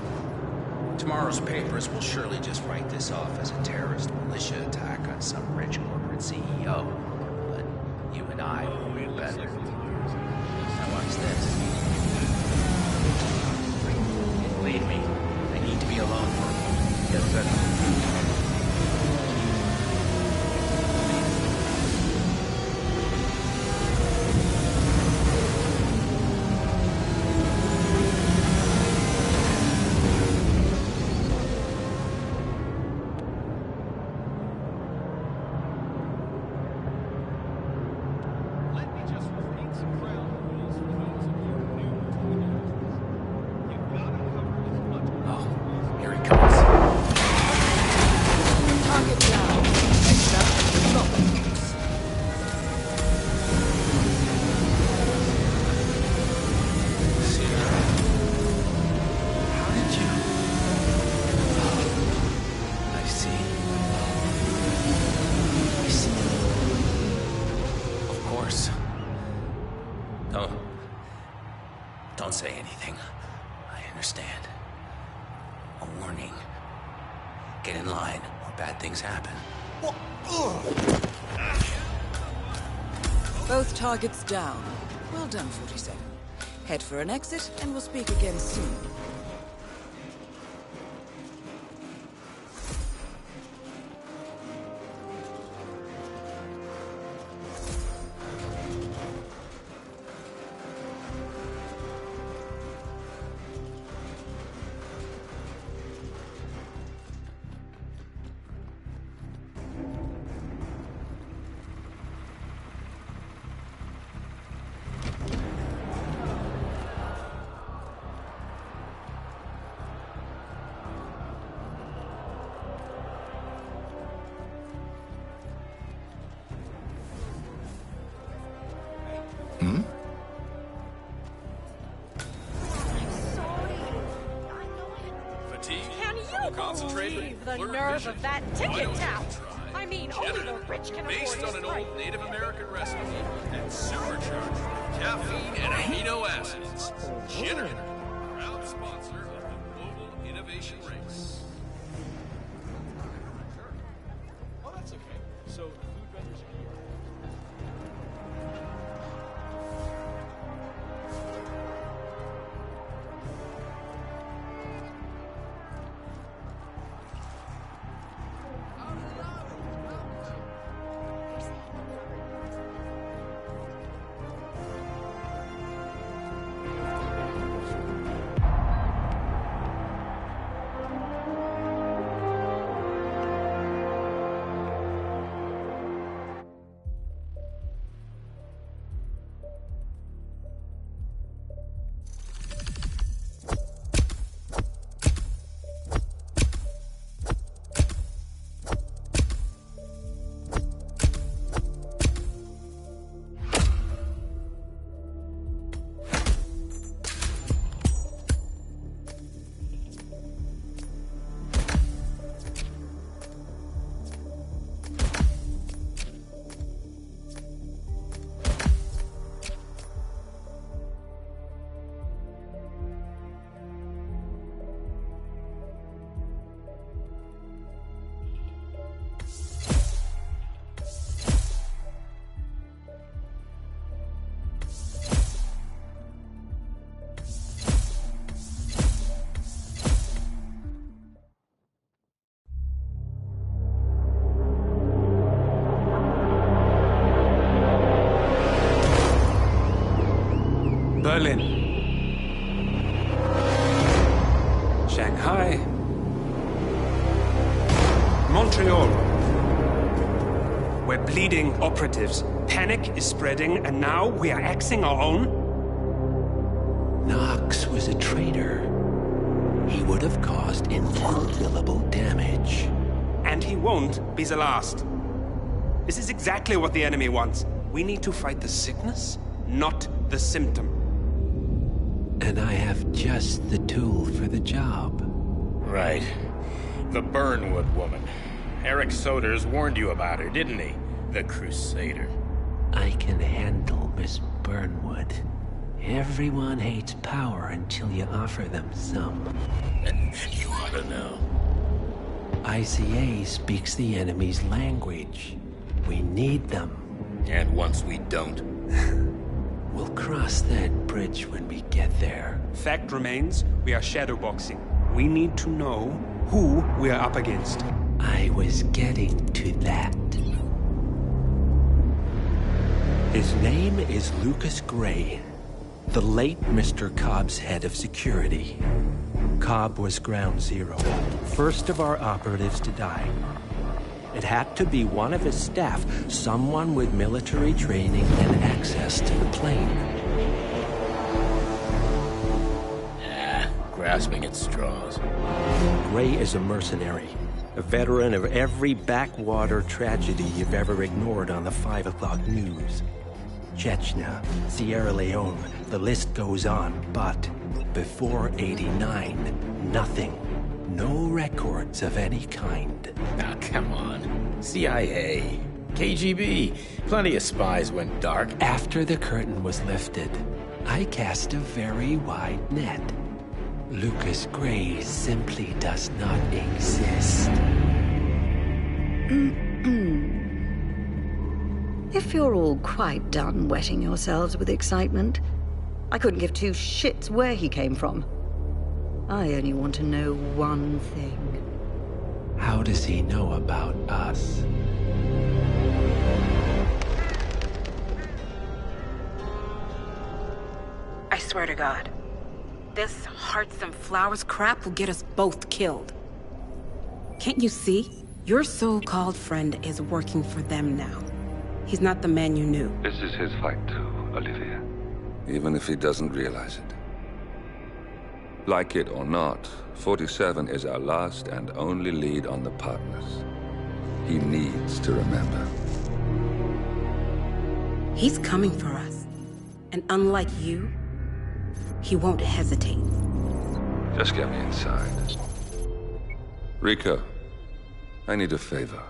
Tomorrow's papers will surely just write this off as a terrorist militia attack on some rich corporate CEO. But you and I will be better. Now watch this. Believe me, I need to be alone for a moment. Yes, sir. Don't say anything. I understand. A warning. Get in line, or bad things happen. Both targets down. Well done, 47. Head for an exit, and we'll speak again soon. The nerve of that ticket tout! I mean, only the rich can afford his Based on an drink. old Native American recipe and supercharged with caffeine and amino acids. Jenner, proud sponsor of the Global Innovation Race. Oh, that's okay. So, the food vendors are here. Berlin, Shanghai, Montreal. We're bleeding operatives. Panic is spreading, and now we are axing our own? Knox was a traitor. he would have caused incalculable damage. And he won't be the last. This is exactly what the enemy wants. We need to fight the sickness, not the symptom. And I have just the tool for the job. Right. The Burnwood woman. Eric Soders warned you about her, didn't he? The Crusader. I can handle Miss Burnwood. Everyone hates power until you offer them some. You ought to know. ICA speaks the enemy's language. We need them. And once we don't? We'll cross that bridge when we get there. Fact remains, we are shadowboxing. We need to know who we are up against. I was getting to that. His name is Lucas Gray, the late Mr. Cobb's head of security. Cobb was ground zero, first of our operatives to die. It had to be one of his staff, someone with military training and access to the plane. Grasping at straws. Gray is a mercenary, a veteran of every backwater tragedy you've ever ignored on the 5 o'clock news. Chechnya, Sierra Leone, the list goes on, but before '89, nothing. No records of any kind. Now, come on. CIA, KGB, plenty of spies went dark. After the curtain was lifted, I cast a very wide net. Lucas Gray simply does not exist. If you're all quite done wetting yourselves with excitement, I couldn't give two shits where he came from. I only want to know one thing. How does he know about us? I swear to God, this hearts and flowers crap will get us both killed. Can't you see? Your so-called friend is working for them now. He's not the man you knew. This is his fight too, Olivia. Even if he doesn't realize it. Like it or not, 47 is our last and only lead on the partners. He needs to remember. He's coming for us. And unlike you, he won't hesitate. Just get me inside. Rico, I need a favor.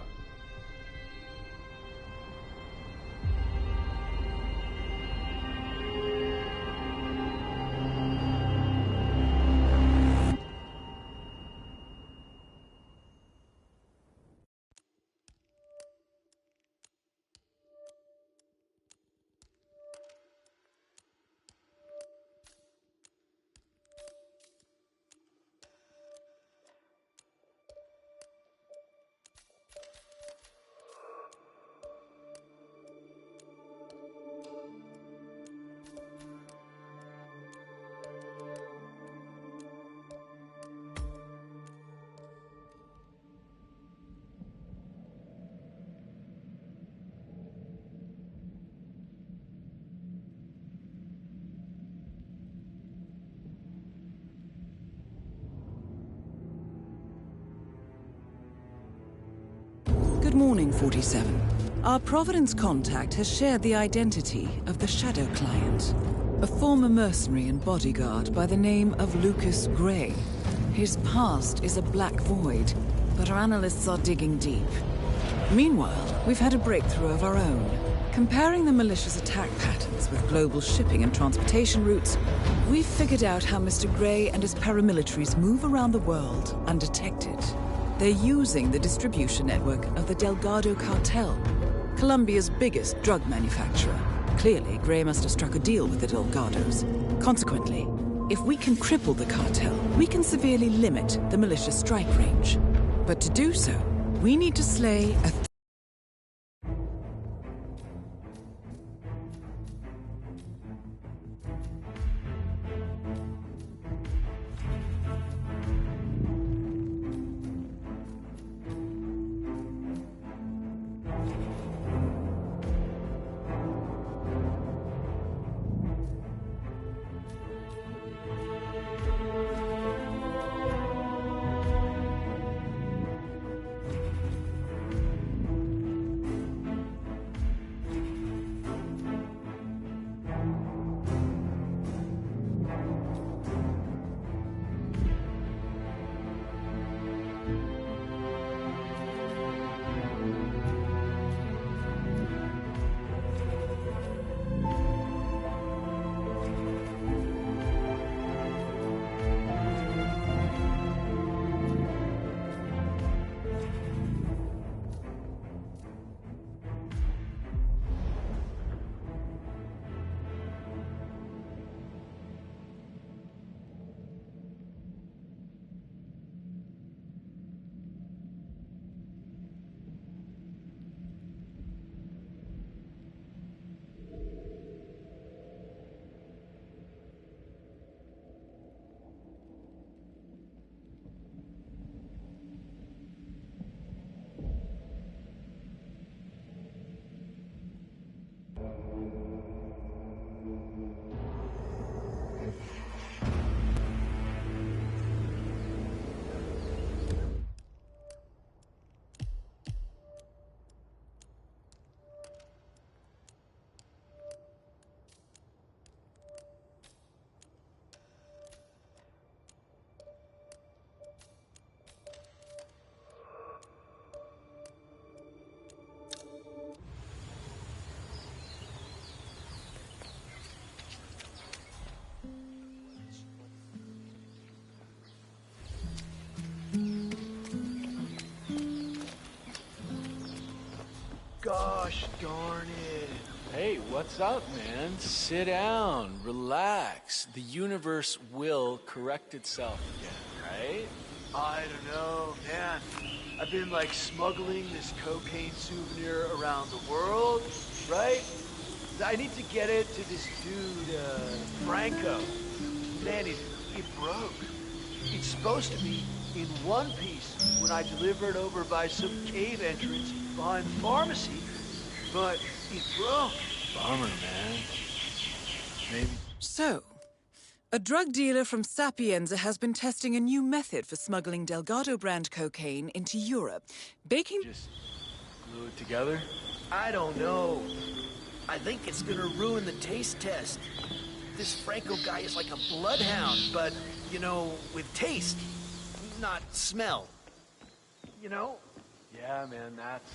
Good morning, 47. Our Providence contact has shared the identity of the Shadow Client, a former mercenary and bodyguard by the name of Lucas Gray. His past is a black void, but our analysts are digging deep. Meanwhile, we've had a breakthrough of our own. Comparing the malicious attack patterns with global shipping and transportation routes, we've figured out how Mr. Gray and his paramilitaries move around the world undetected. They're using the distribution network of the Delgado cartel, Colombia's biggest drug manufacturer. Clearly, Gray must have struck a deal with the Delgados. Consequently, if we can cripple the cartel, we can severely limit the militia's strike range. But to do so, we need to slay a Gosh darn it. Hey, what's up, man? Sit down, relax. The universe will correct itself again, right? I don't know, man. I've been like smuggling this cocaine souvenir around the world, right? I need to get it to this dude, Franco. Man, it broke. It's supposed to be in one piece when I deliver it over by some cave entrance behind the pharmacy, but it broke. Bummer, man. Maybe. So, a drug dealer from Sapienza has been testing a new method for smuggling Delgado brand cocaine into Europe, baking... Just glue it together? I don't know. I think it's gonna ruin the taste test. This Franco guy is like a bloodhound, but, you know, with taste, not smell. You know? Yeah, man, that's...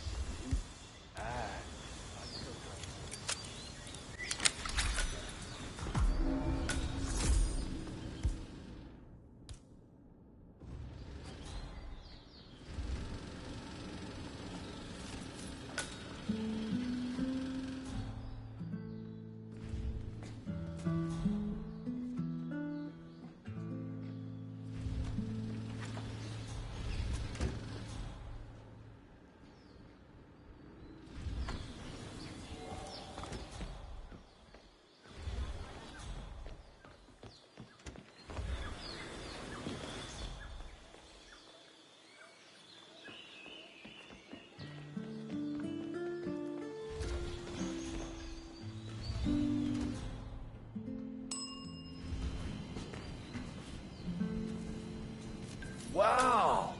Wow!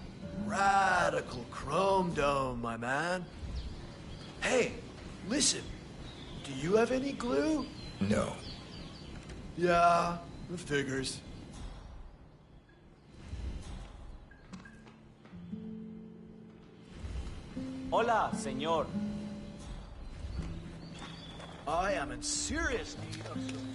Radical chrome dome, my man. Hey, listen. Do you have any glue? No. Yeah, it figures. Hola, señor. I am in serious need of some...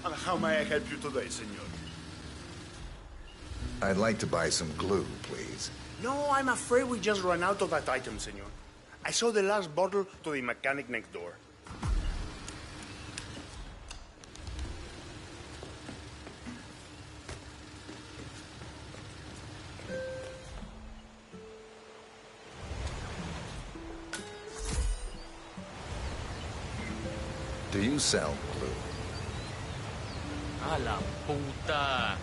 And how may I help you today, senor? I'd like to buy some glue, please. No, I'm afraid we just ran out of that item, senor. I saw the last bottle to the mechanic next door. Do you sell glue? A la puta.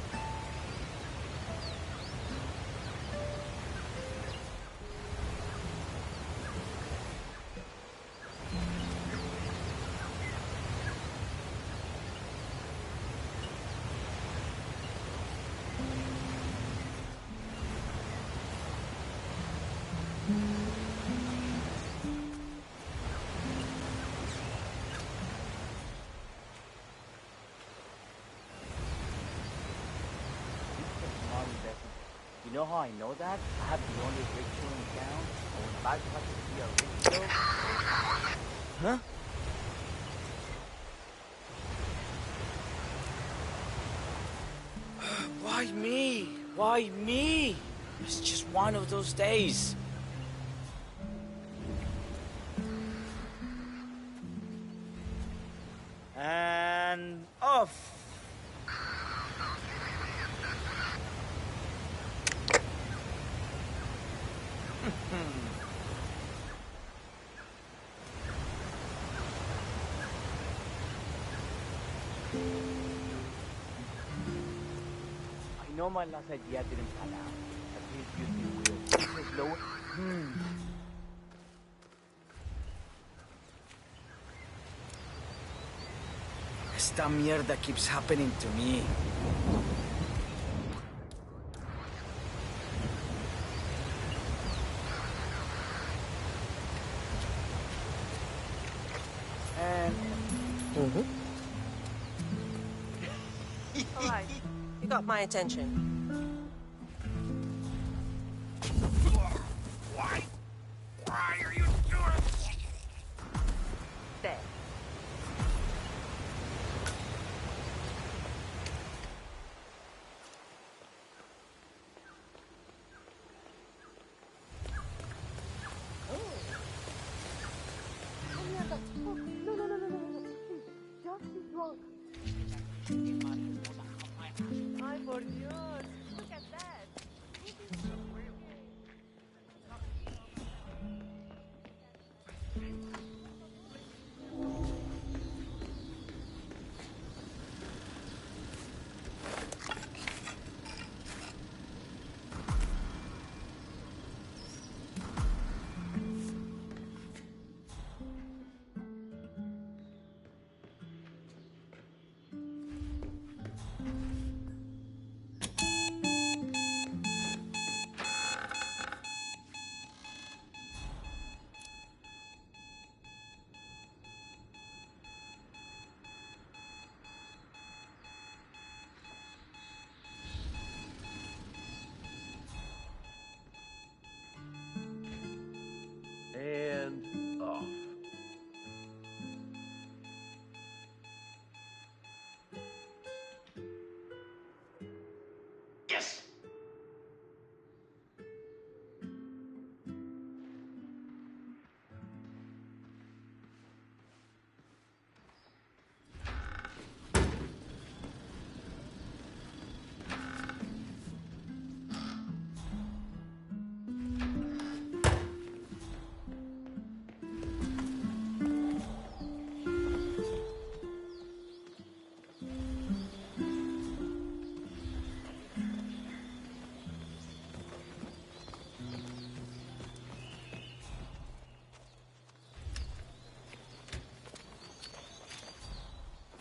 You know how I know that? I have the only ritual in town, and when Bart touches the ritual... Huh? Why me? Why me? It's just one of those days. And off. I know my last idea didn't pan out, but his beauty will. This is lower. Esta mierda keeps happening to me. And... All right. You got my attention. Why are you doing this? There. Ay, por Dios. Look at that. And off. Yes.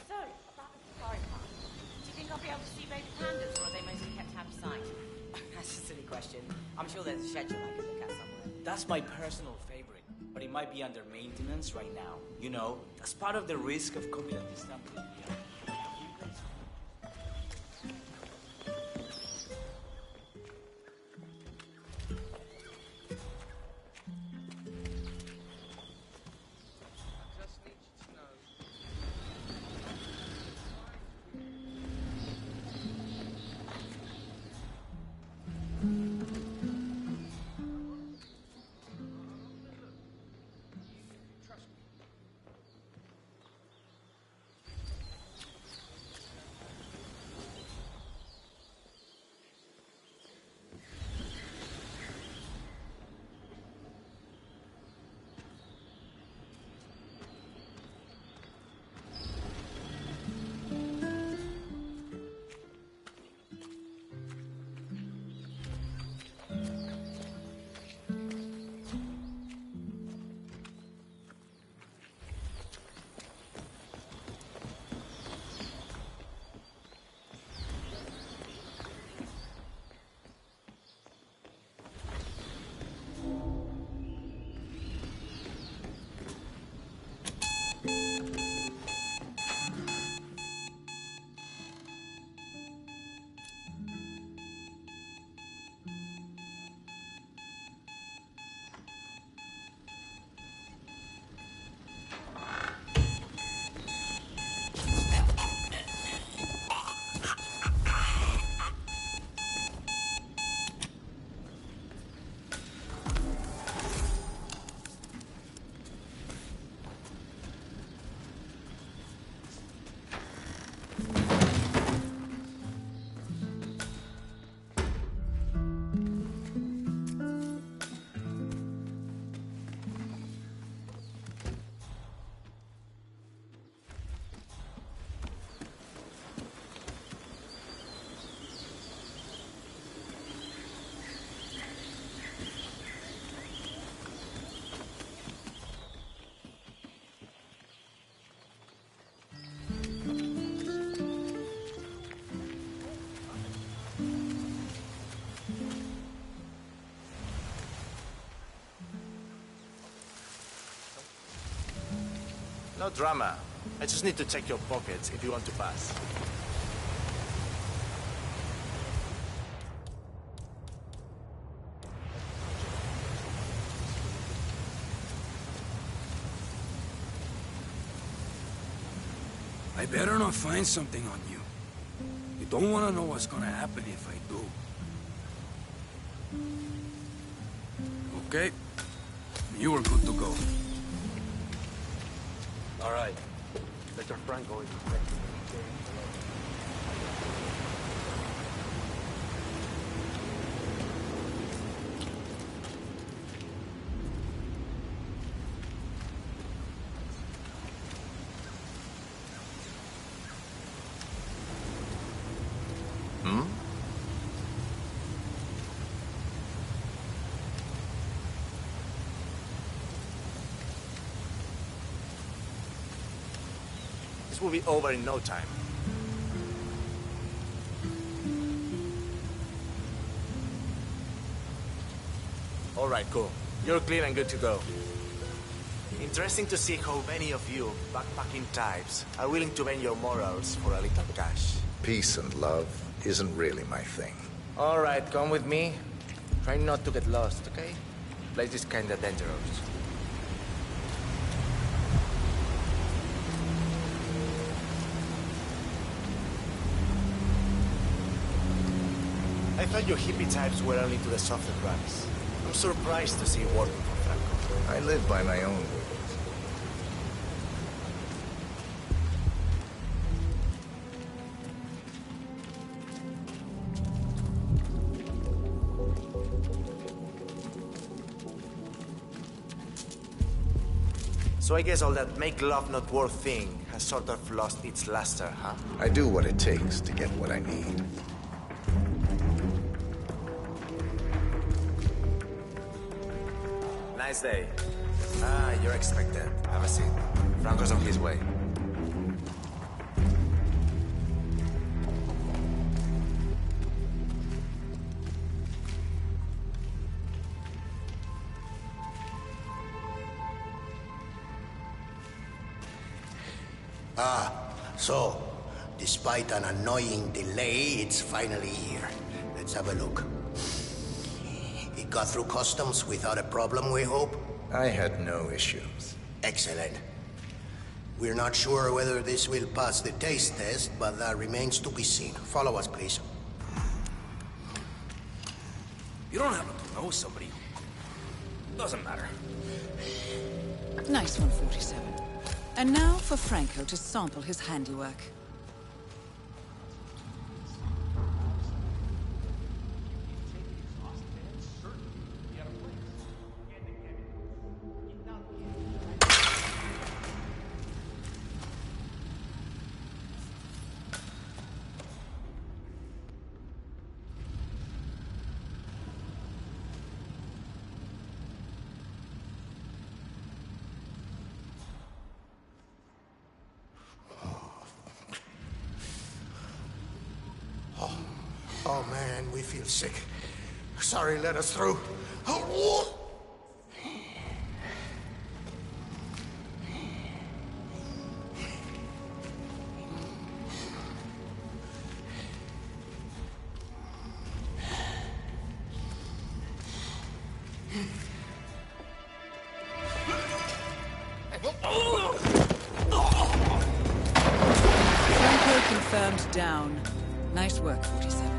So, about the safari park. Do you think I'll be able to see baby pandas, or are they mostly kept out of sight? That's a silly question. I'm sure there's a schedule I could look at somewhere. That's my personal favorite, but it might be under maintenance right now. You know, that's part of the risk of coming at this time of the year. No drama. I just need to check your pockets if you want to pass. I better not find something on you. You don't want to know what's gonna happen if I do. Okay? You are good to go. All right. Mr. Franco is expecting me. This will be over in no time. All right, cool. You're clear and good to go. Interesting to see how many of you backpacking types are willing to bend your morals for a little cash. Peace and love isn't really my thing. All right, come with me. Try not to get lost, okay? Place is kinda dangerous. I thought you hippie types were only to the softer drugs. I'm surprised to see you working for Franco. I live by my own rules. So I guess all that make love not worth thing has sort of lost its luster, huh? I do what it takes to get what I need. Nice day. Ah, you're expected. Have a seat. Franco's on his way. So, despite an annoying delay, it's finally here. Let's have a look. It got through customs without a problem, we hope? I had no issues. Excellent. We're not sure whether this will pass the taste test, but that remains to be seen. Follow us, please. You don't happen to know somebody. Doesn't matter. Nice one, 47. And now for Franco to sample his handiwork. Oh man, we feel sick. Sorry, let us through. Oh. Franco confirmed down. Nice work, 47.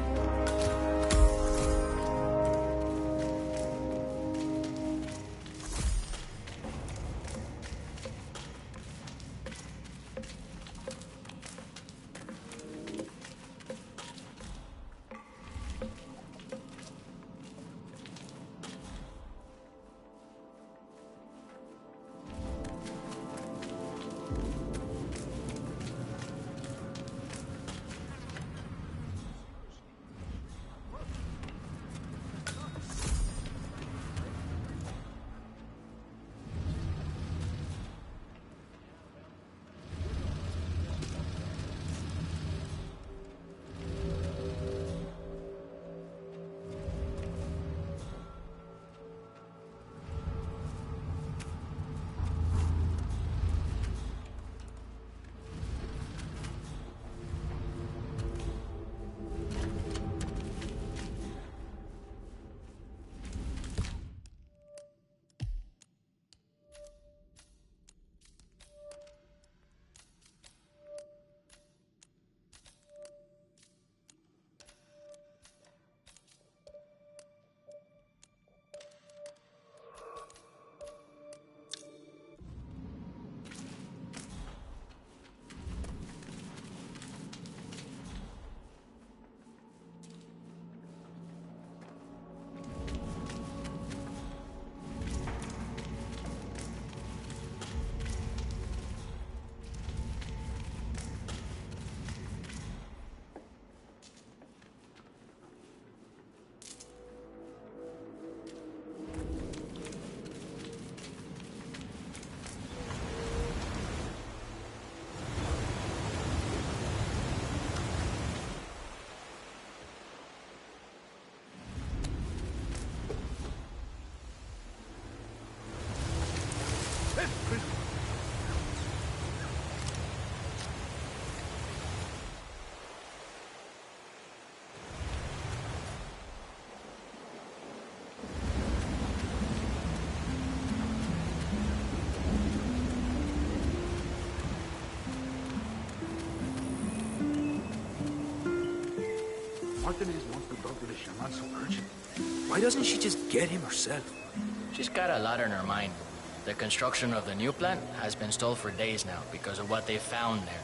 Martinez wants to talk to the shaman so urgent. Why doesn't she just get him herself? She's got a lot on her mind. The construction of the new plant has been stalled for days now because of what they found there.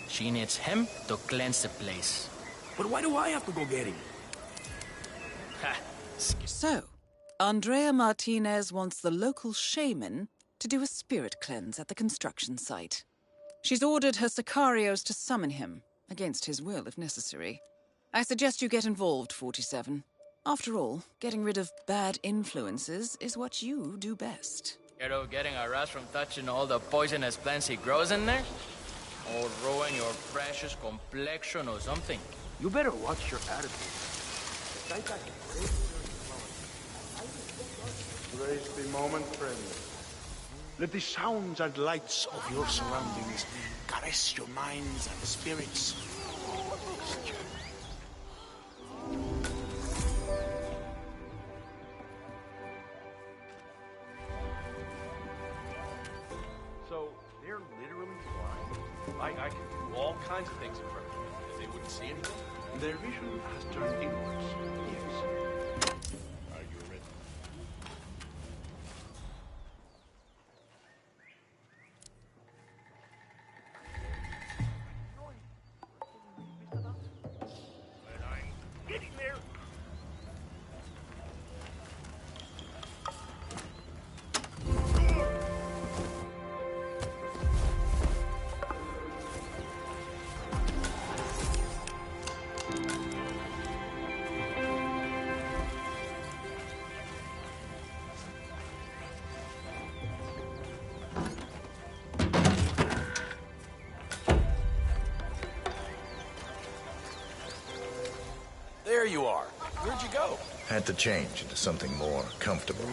She needs him to cleanse the place. But why do I have to go get him? Ha! So, Andrea Martinez wants the local shaman to do a spirit cleanse at the construction site. She's ordered her sicarios to summon him, against his will if necessary. I suggest you get involved, 47. After all, getting rid of bad influences is what you do best. Kiddo getting a rush from touching all the poisonous plants he grows in there? Or ruin your precious complexion or something? You better watch your attitude. Grace the moment, friend. Let the sounds and lights of your surroundings caress your minds and spirits. So, they're literally blind? I can do all kinds of things in front of them, and they wouldn't see anything? Their vision has turned inwards, yes. Are you ready? But I'm getting there! There you are. Where'd you go? Had to change into something more comfortable.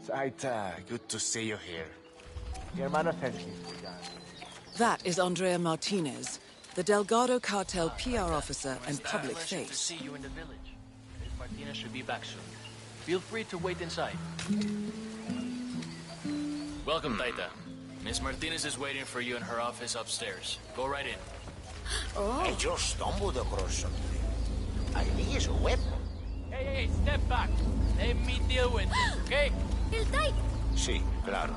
Saita, good to see you here. Your hermano sent you, John. That is Andrea Martinez, the Delgado cartel PR officer and public Pleasure to face. see you in the village. Miss Martinez should be back soon. Feel free to wait inside. Welcome, Taita. Miss Martinez is waiting for you in her office upstairs. Go right in. I just stumbled across something. I think it's a weapon. Hey, step back. Let me deal with this, okay? El Taita. Sí, claro.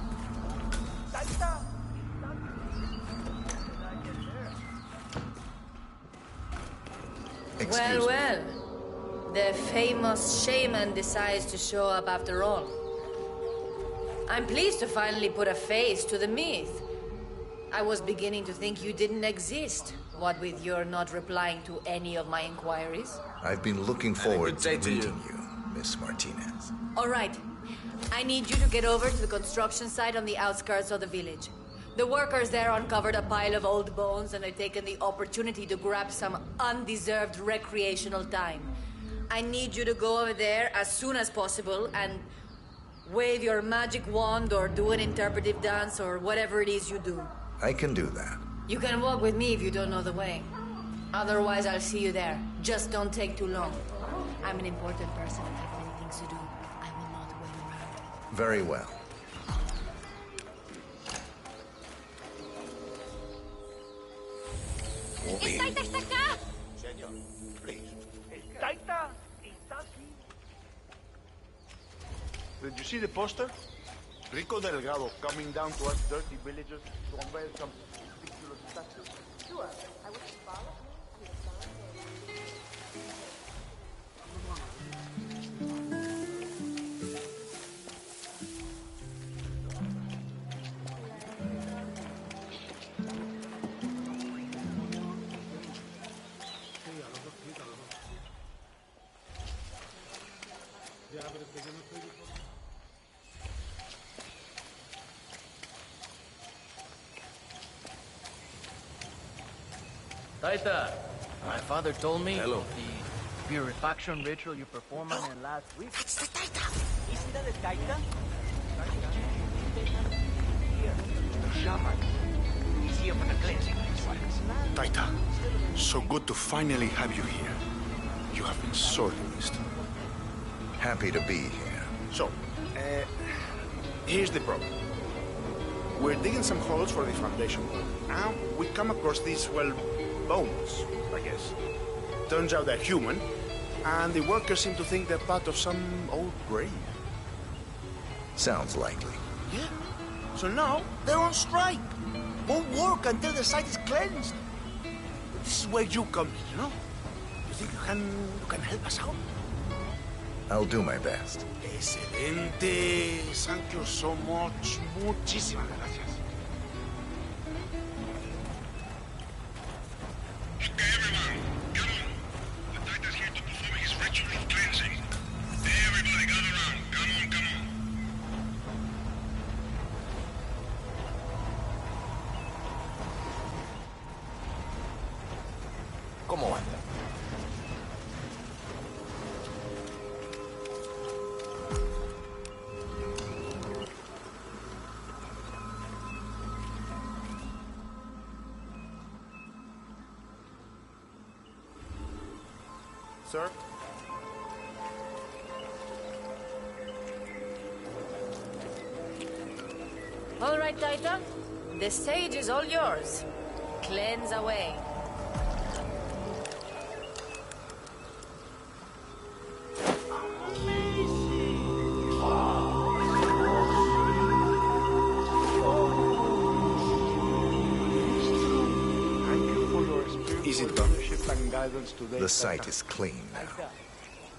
Excuse me. Well. The famous shaman decides to show up after all. I'm pleased to finally put a face to the myth. I was beginning to think you didn't exist, what with your not replying to any of my inquiries. I've been looking forward to meeting you, Miss Martinez. All right. I need you to get over to the construction site on the outskirts of the village. The workers there uncovered a pile of old bones and have taken the opportunity to grab some undeserved recreational time. I need you to go over there as soon as possible and wave your magic wand or do an interpretive dance or whatever it is you do. I can do that. You can walk with me if you don't know the way. Otherwise, I'll see you there. Just don't take too long. I'm an important person and have many things to do. I will not wait around. Very well. ¡Taita está acá! Señor, please. Taita está aquí. Did you see the poster? Rico Delgado coming down to us dirty villagers to unveil some ridiculous statues. Sure. I wish you follow me to the Taita, my father told me the purification ritual you performed on him last week. That's the Taita! Isn't that a Taita? The shaman. He's here for the cleansing. Taita, so good to finally have you here. You have been sorely missed. Happy to be here. So, here's the problem. We're digging some holes for the foundation wall. Now, we come across these, well, bones, I guess. Turns out they're human, and the workers seem to think they're part of some old grave. Sounds likely. Yeah. So now, they're on strike. Won't work until the site is cleansed. This is where you come in, you know? You think you can help us out? I'll do my best. Excelente. Thank you so much. Muchísimas gracias. ¿Cómo anda? Sir? All right, Taita. The stage is all yours. Cleanse away. Is it done? And guidance today. The site is clean now.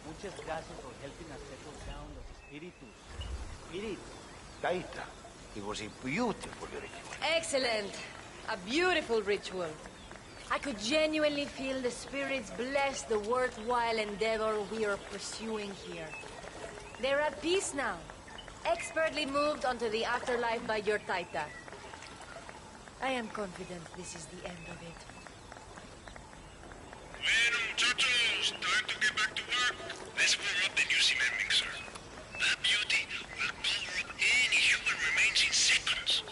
Muchas gracias por helping us settle down los espíritus. Spirit. Taita, it was a beautiful ritual. Excellent. A beautiful ritual. I could genuinely feel the spirits bless the worthwhile endeavor we are pursuing here. They're at peace now, expertly moved onto the afterlife by your Taita. I am confident this is the end of it. Bueno, muchachos, time to get back to work. Let's warm up the new cement mixer. That beauty will power up any human remains in seconds.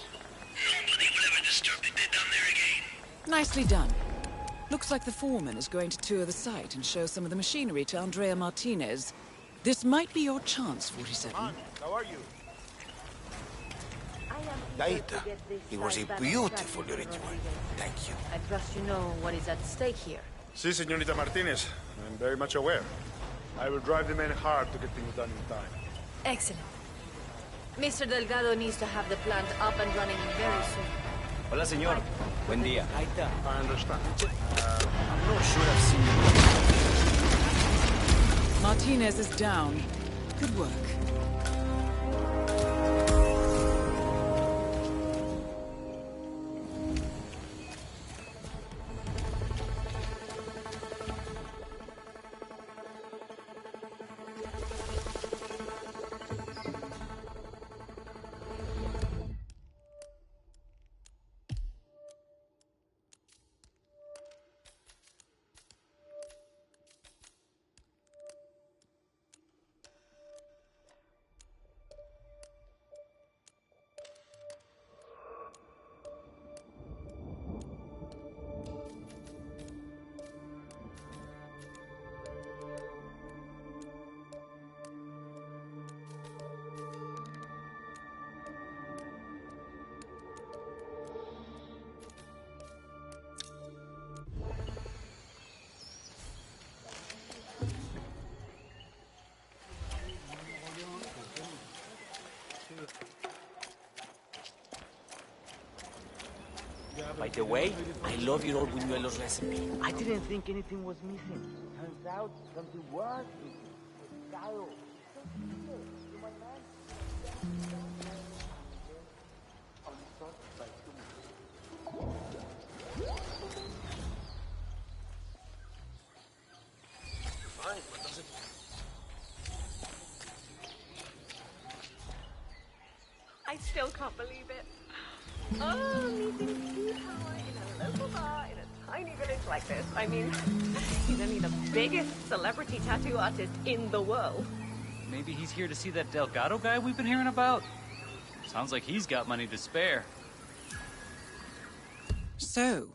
Nobody will ever disturb the dead down there again. Nicely done. Looks like the foreman is going to tour the site and show some of the machinery to Andrea Martinez. This might be your chance, 47. How are you? Taita, it was a beautiful ritual. Thank you. I trust you know what is at stake here. Si, señorita Martinez. I'm very much aware. I will drive the men hard to get things done in time. Excellent. Mr. Delgado needs to have the plant up and running very soon. Hola, señor. Buen día. I understand. I'm not sure I've seen you. Martinez is down. Good work. By the way, I love your old buñuelos recipe. I didn't think anything was missing. Turns out something was missing. Kyle. Fine, what does it... I still can't believe it. Oh, meeting Pea Power in a local bar in a tiny village like this. I mean, he's only the biggest celebrity tattoo artist in the world. Maybe he's here to see that Delgado guy we've been hearing about? Sounds like he's got money to spare. So,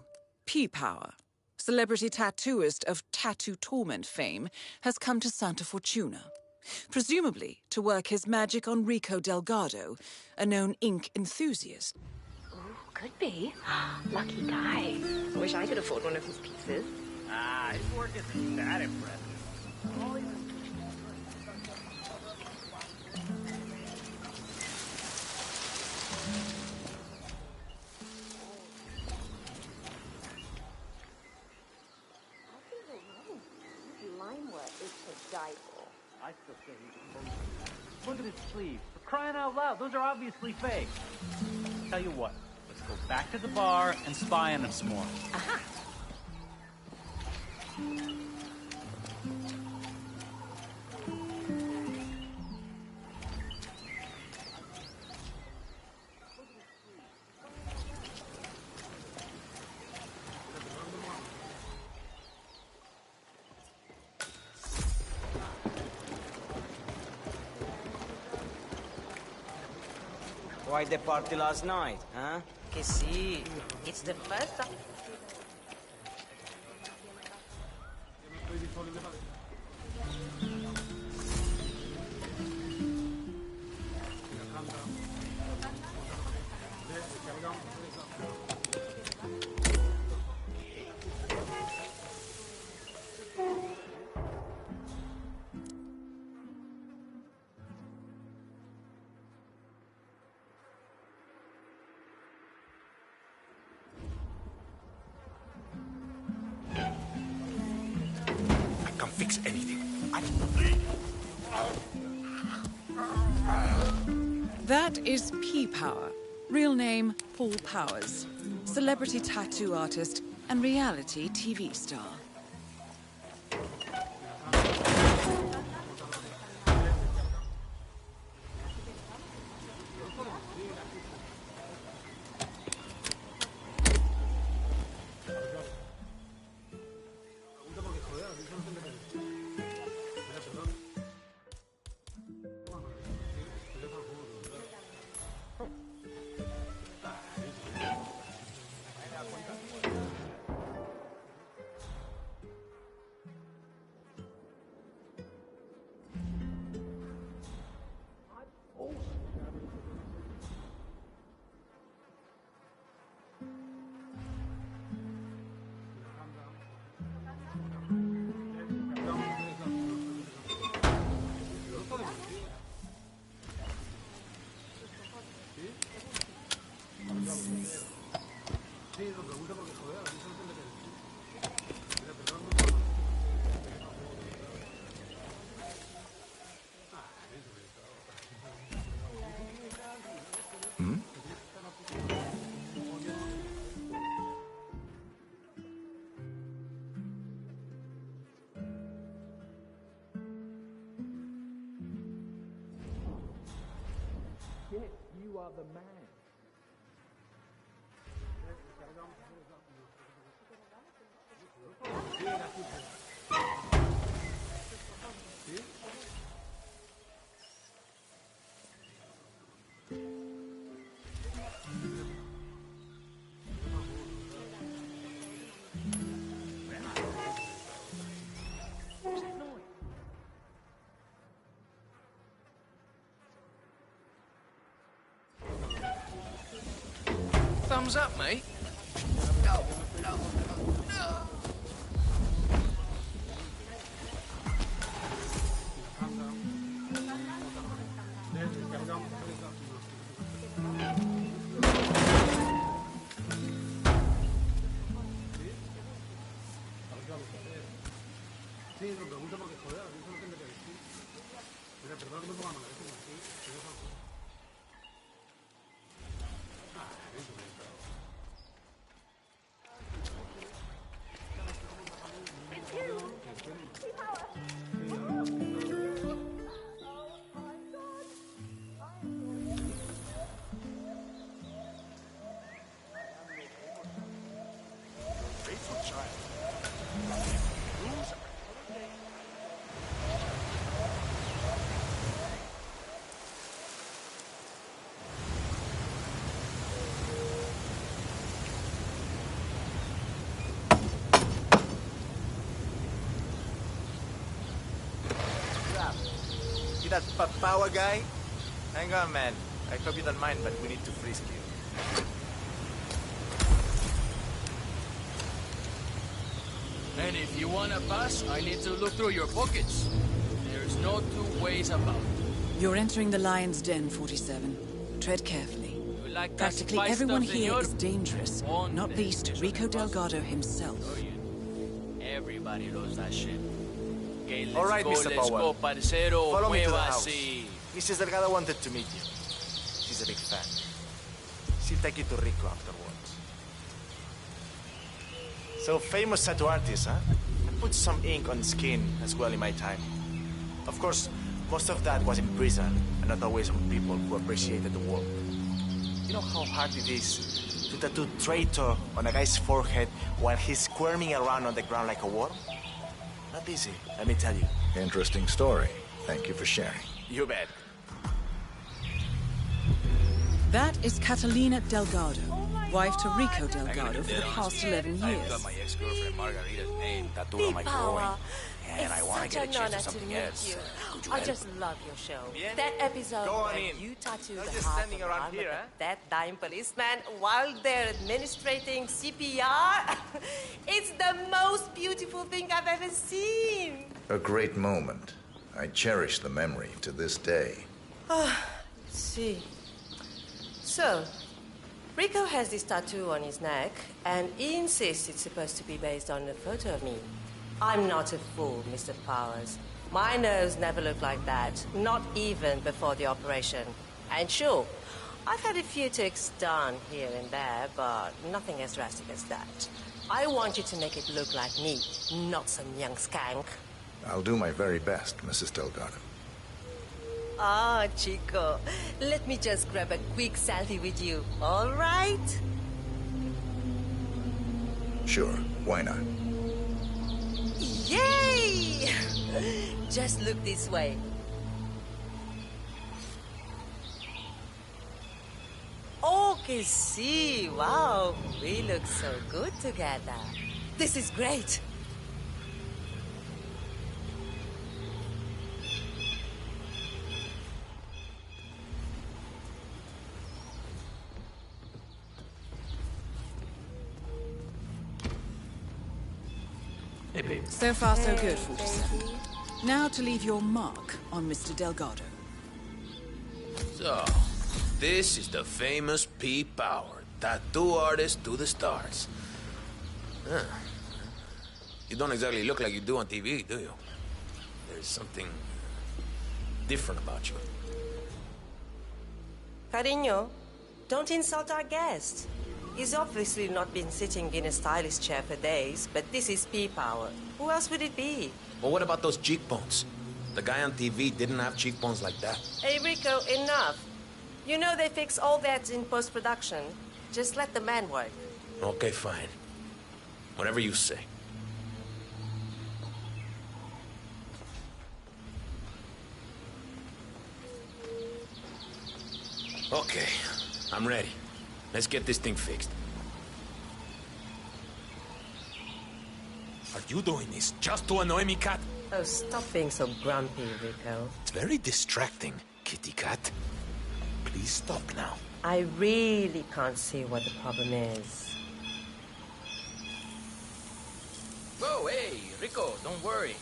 P-Power, celebrity tattooist of Tattoo Torment fame, has come to Santa Fortuna. Presumably to work his magic on Rico Delgado, a known ink enthusiast. Could be. Lucky guy. Wish I could afford one of his pieces. Ah, his work isn't that impressive. Line work is to die for. I still say he's close. Look at his sleeves. For crying out loud, those are obviously fake. Tell you what, let's go back to the bar and spy on him some more. Aha! Why the party last night, huh? Que sí, it's the first time. Fix anything. That is P-Power. Real name, Paul Powers. Celebrity tattoo artist and reality TV star. Hmm? Shit, you are the man. Thumbs up, mate. Faithful child. Loser. Crap. See that power guy? Hang on, man. I hope you don't mind, but we need to frisk you. And if you wanna pass, I need to look through your pockets. There's no two ways about it. You're entering the Lion's Den, 47. Tread carefully. You like that Practically spice everyone stuff, here senor? is dangerous, not least Rico Delgado himself. Everybody knows that shit. Okay, let's All right, go, Mr. let's Powell. go, parcero. Follow me to the house. Muévase. Mrs. Delgado wanted to meet you. She's a big fan. She'll take you to Rico afterwards. So, famous tattoo artist, huh? I put some ink on skin as well in my time. Of course, most of that was in prison, and not always on people who appreciated the work. You know how hard it is to tattoo traitor on a guy's forehead while he's squirming around on the ground like a worm? Not easy, let me tell you. Interesting story. Thank you for sharing. You bet. That is Catalina Delgado, wife to Rico Delgado for the past 11 I've years. got my ex-girlfriend Margarita's name tattooed on my groin. And I want to get a chance to something else. Could you I help? just love your show. Bien. That episode Go on where in. you tattoo Not the just half standing of around arm here, of huh? that dying policeman while they're administrating CPR. It's the most beautiful thing I've ever seen. A great moment. I cherish the memory to this day. Let's see. So, Rico has this tattoo on his neck, and he insists it's supposed to be based on a photo of me. I'm not a fool, Mr. Powers. My nose never looked like that, not even before the operation. And sure, I've had a few ticks done here and there, but nothing as drastic as that. I want you to make it look like me, not some young skank. I'll do my very best, Mrs. Delgado. Ah, Chico, let me just grab a quick selfie with you, all right? Sure, why not? Yay! Just look this way. Oh, que sí, wow, we look so good together. This is great. Hey, babe. So far, so good, 47. Now to leave your mark on Mr. Delgado. So, this is the famous P. Power, tattoo artist to the stars. Huh. You don't exactly look like you do on TV, do you? There's something different about you. Cariño, Don't insult our guest. He's obviously not been sitting in a stylish chair for days, but this is P-Power. Who else would it be? Well, what about those cheekbones? The guy on TV didn't have cheekbones like that. Hey, Rico, enough. You know they fix all that in post-production. Just let the man work. Okay, fine. Whatever you say. Okay, I'm ready. Let's get this thing fixed. Are you doing this just to annoy me, Cat? Oh, stop being so grumpy, Rico. It's very distracting, kitty cat. Please stop now. I really can't see what the problem is. Whoa, hey, Rico, don't worry.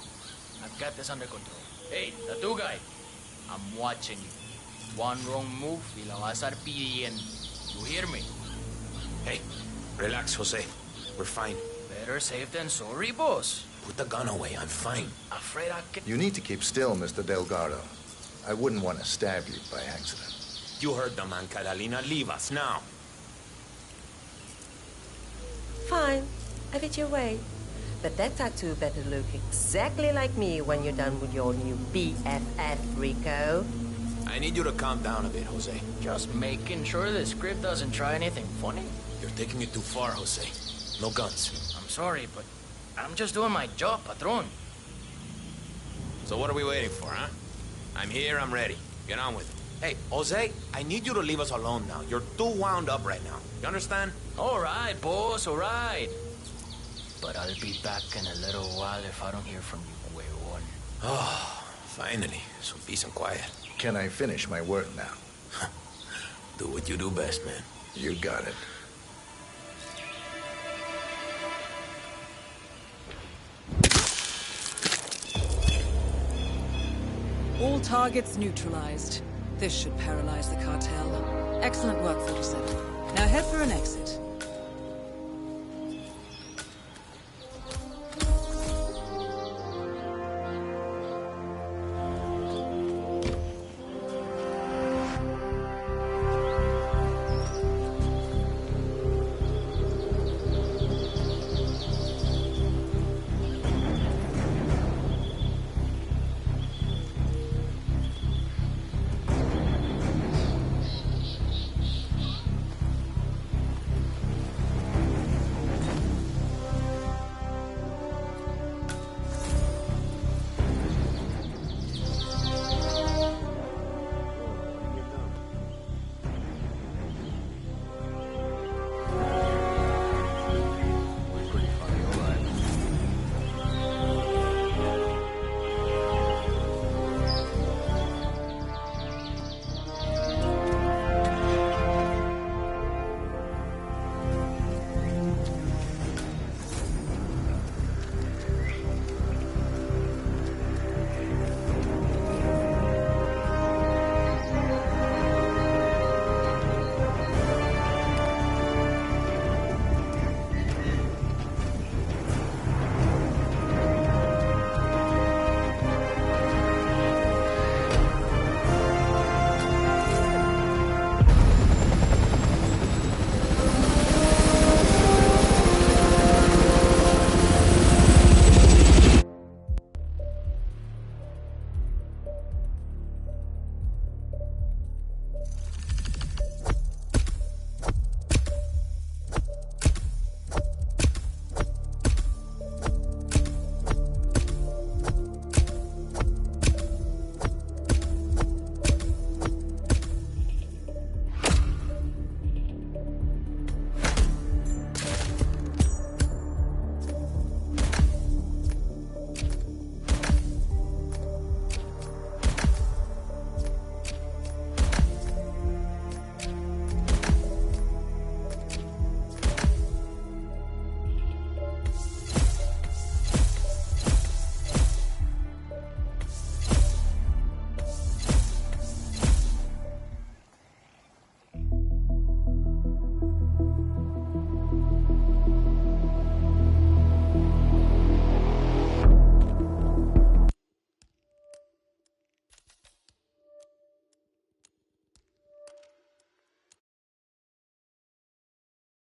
I've got this under control. Hey, tattoo guy, I'm watching you. One wrong move y la vas a estar pidiendo. You hear me? Hey, relax, Jose. We're fine. Better safe than sorry, boss. Put the gun away. I'm fine. Afraid I can... You need to keep still, Mr. Delgado. I wouldn't want to stab you by accident. You heard the man, Catalina. Leave us now. Fine. Have it your way. But that tattoo better look exactly like me when you're done with your new BFF, Rico. I need you to calm down a bit, Jose. Just making sure the script doesn't try anything funny. You're taking it too far, Jose. No guns. I'm sorry, but I'm just doing my job, Patron. So what are we waiting for, huh? I'm here, I'm ready. Get on with it. Hey, Jose, I need you to leave us alone now. You're too wound up right now. You understand? All right, boss, all right. But I'll be back in a little while if I don't hear from you, huevón. Oh, finally. Some peace and quiet. Can I finish my work now? Do what you do best, man. You got it. All targets neutralized. This should paralyze the cartel. Excellent work, 47. Now head for an exit.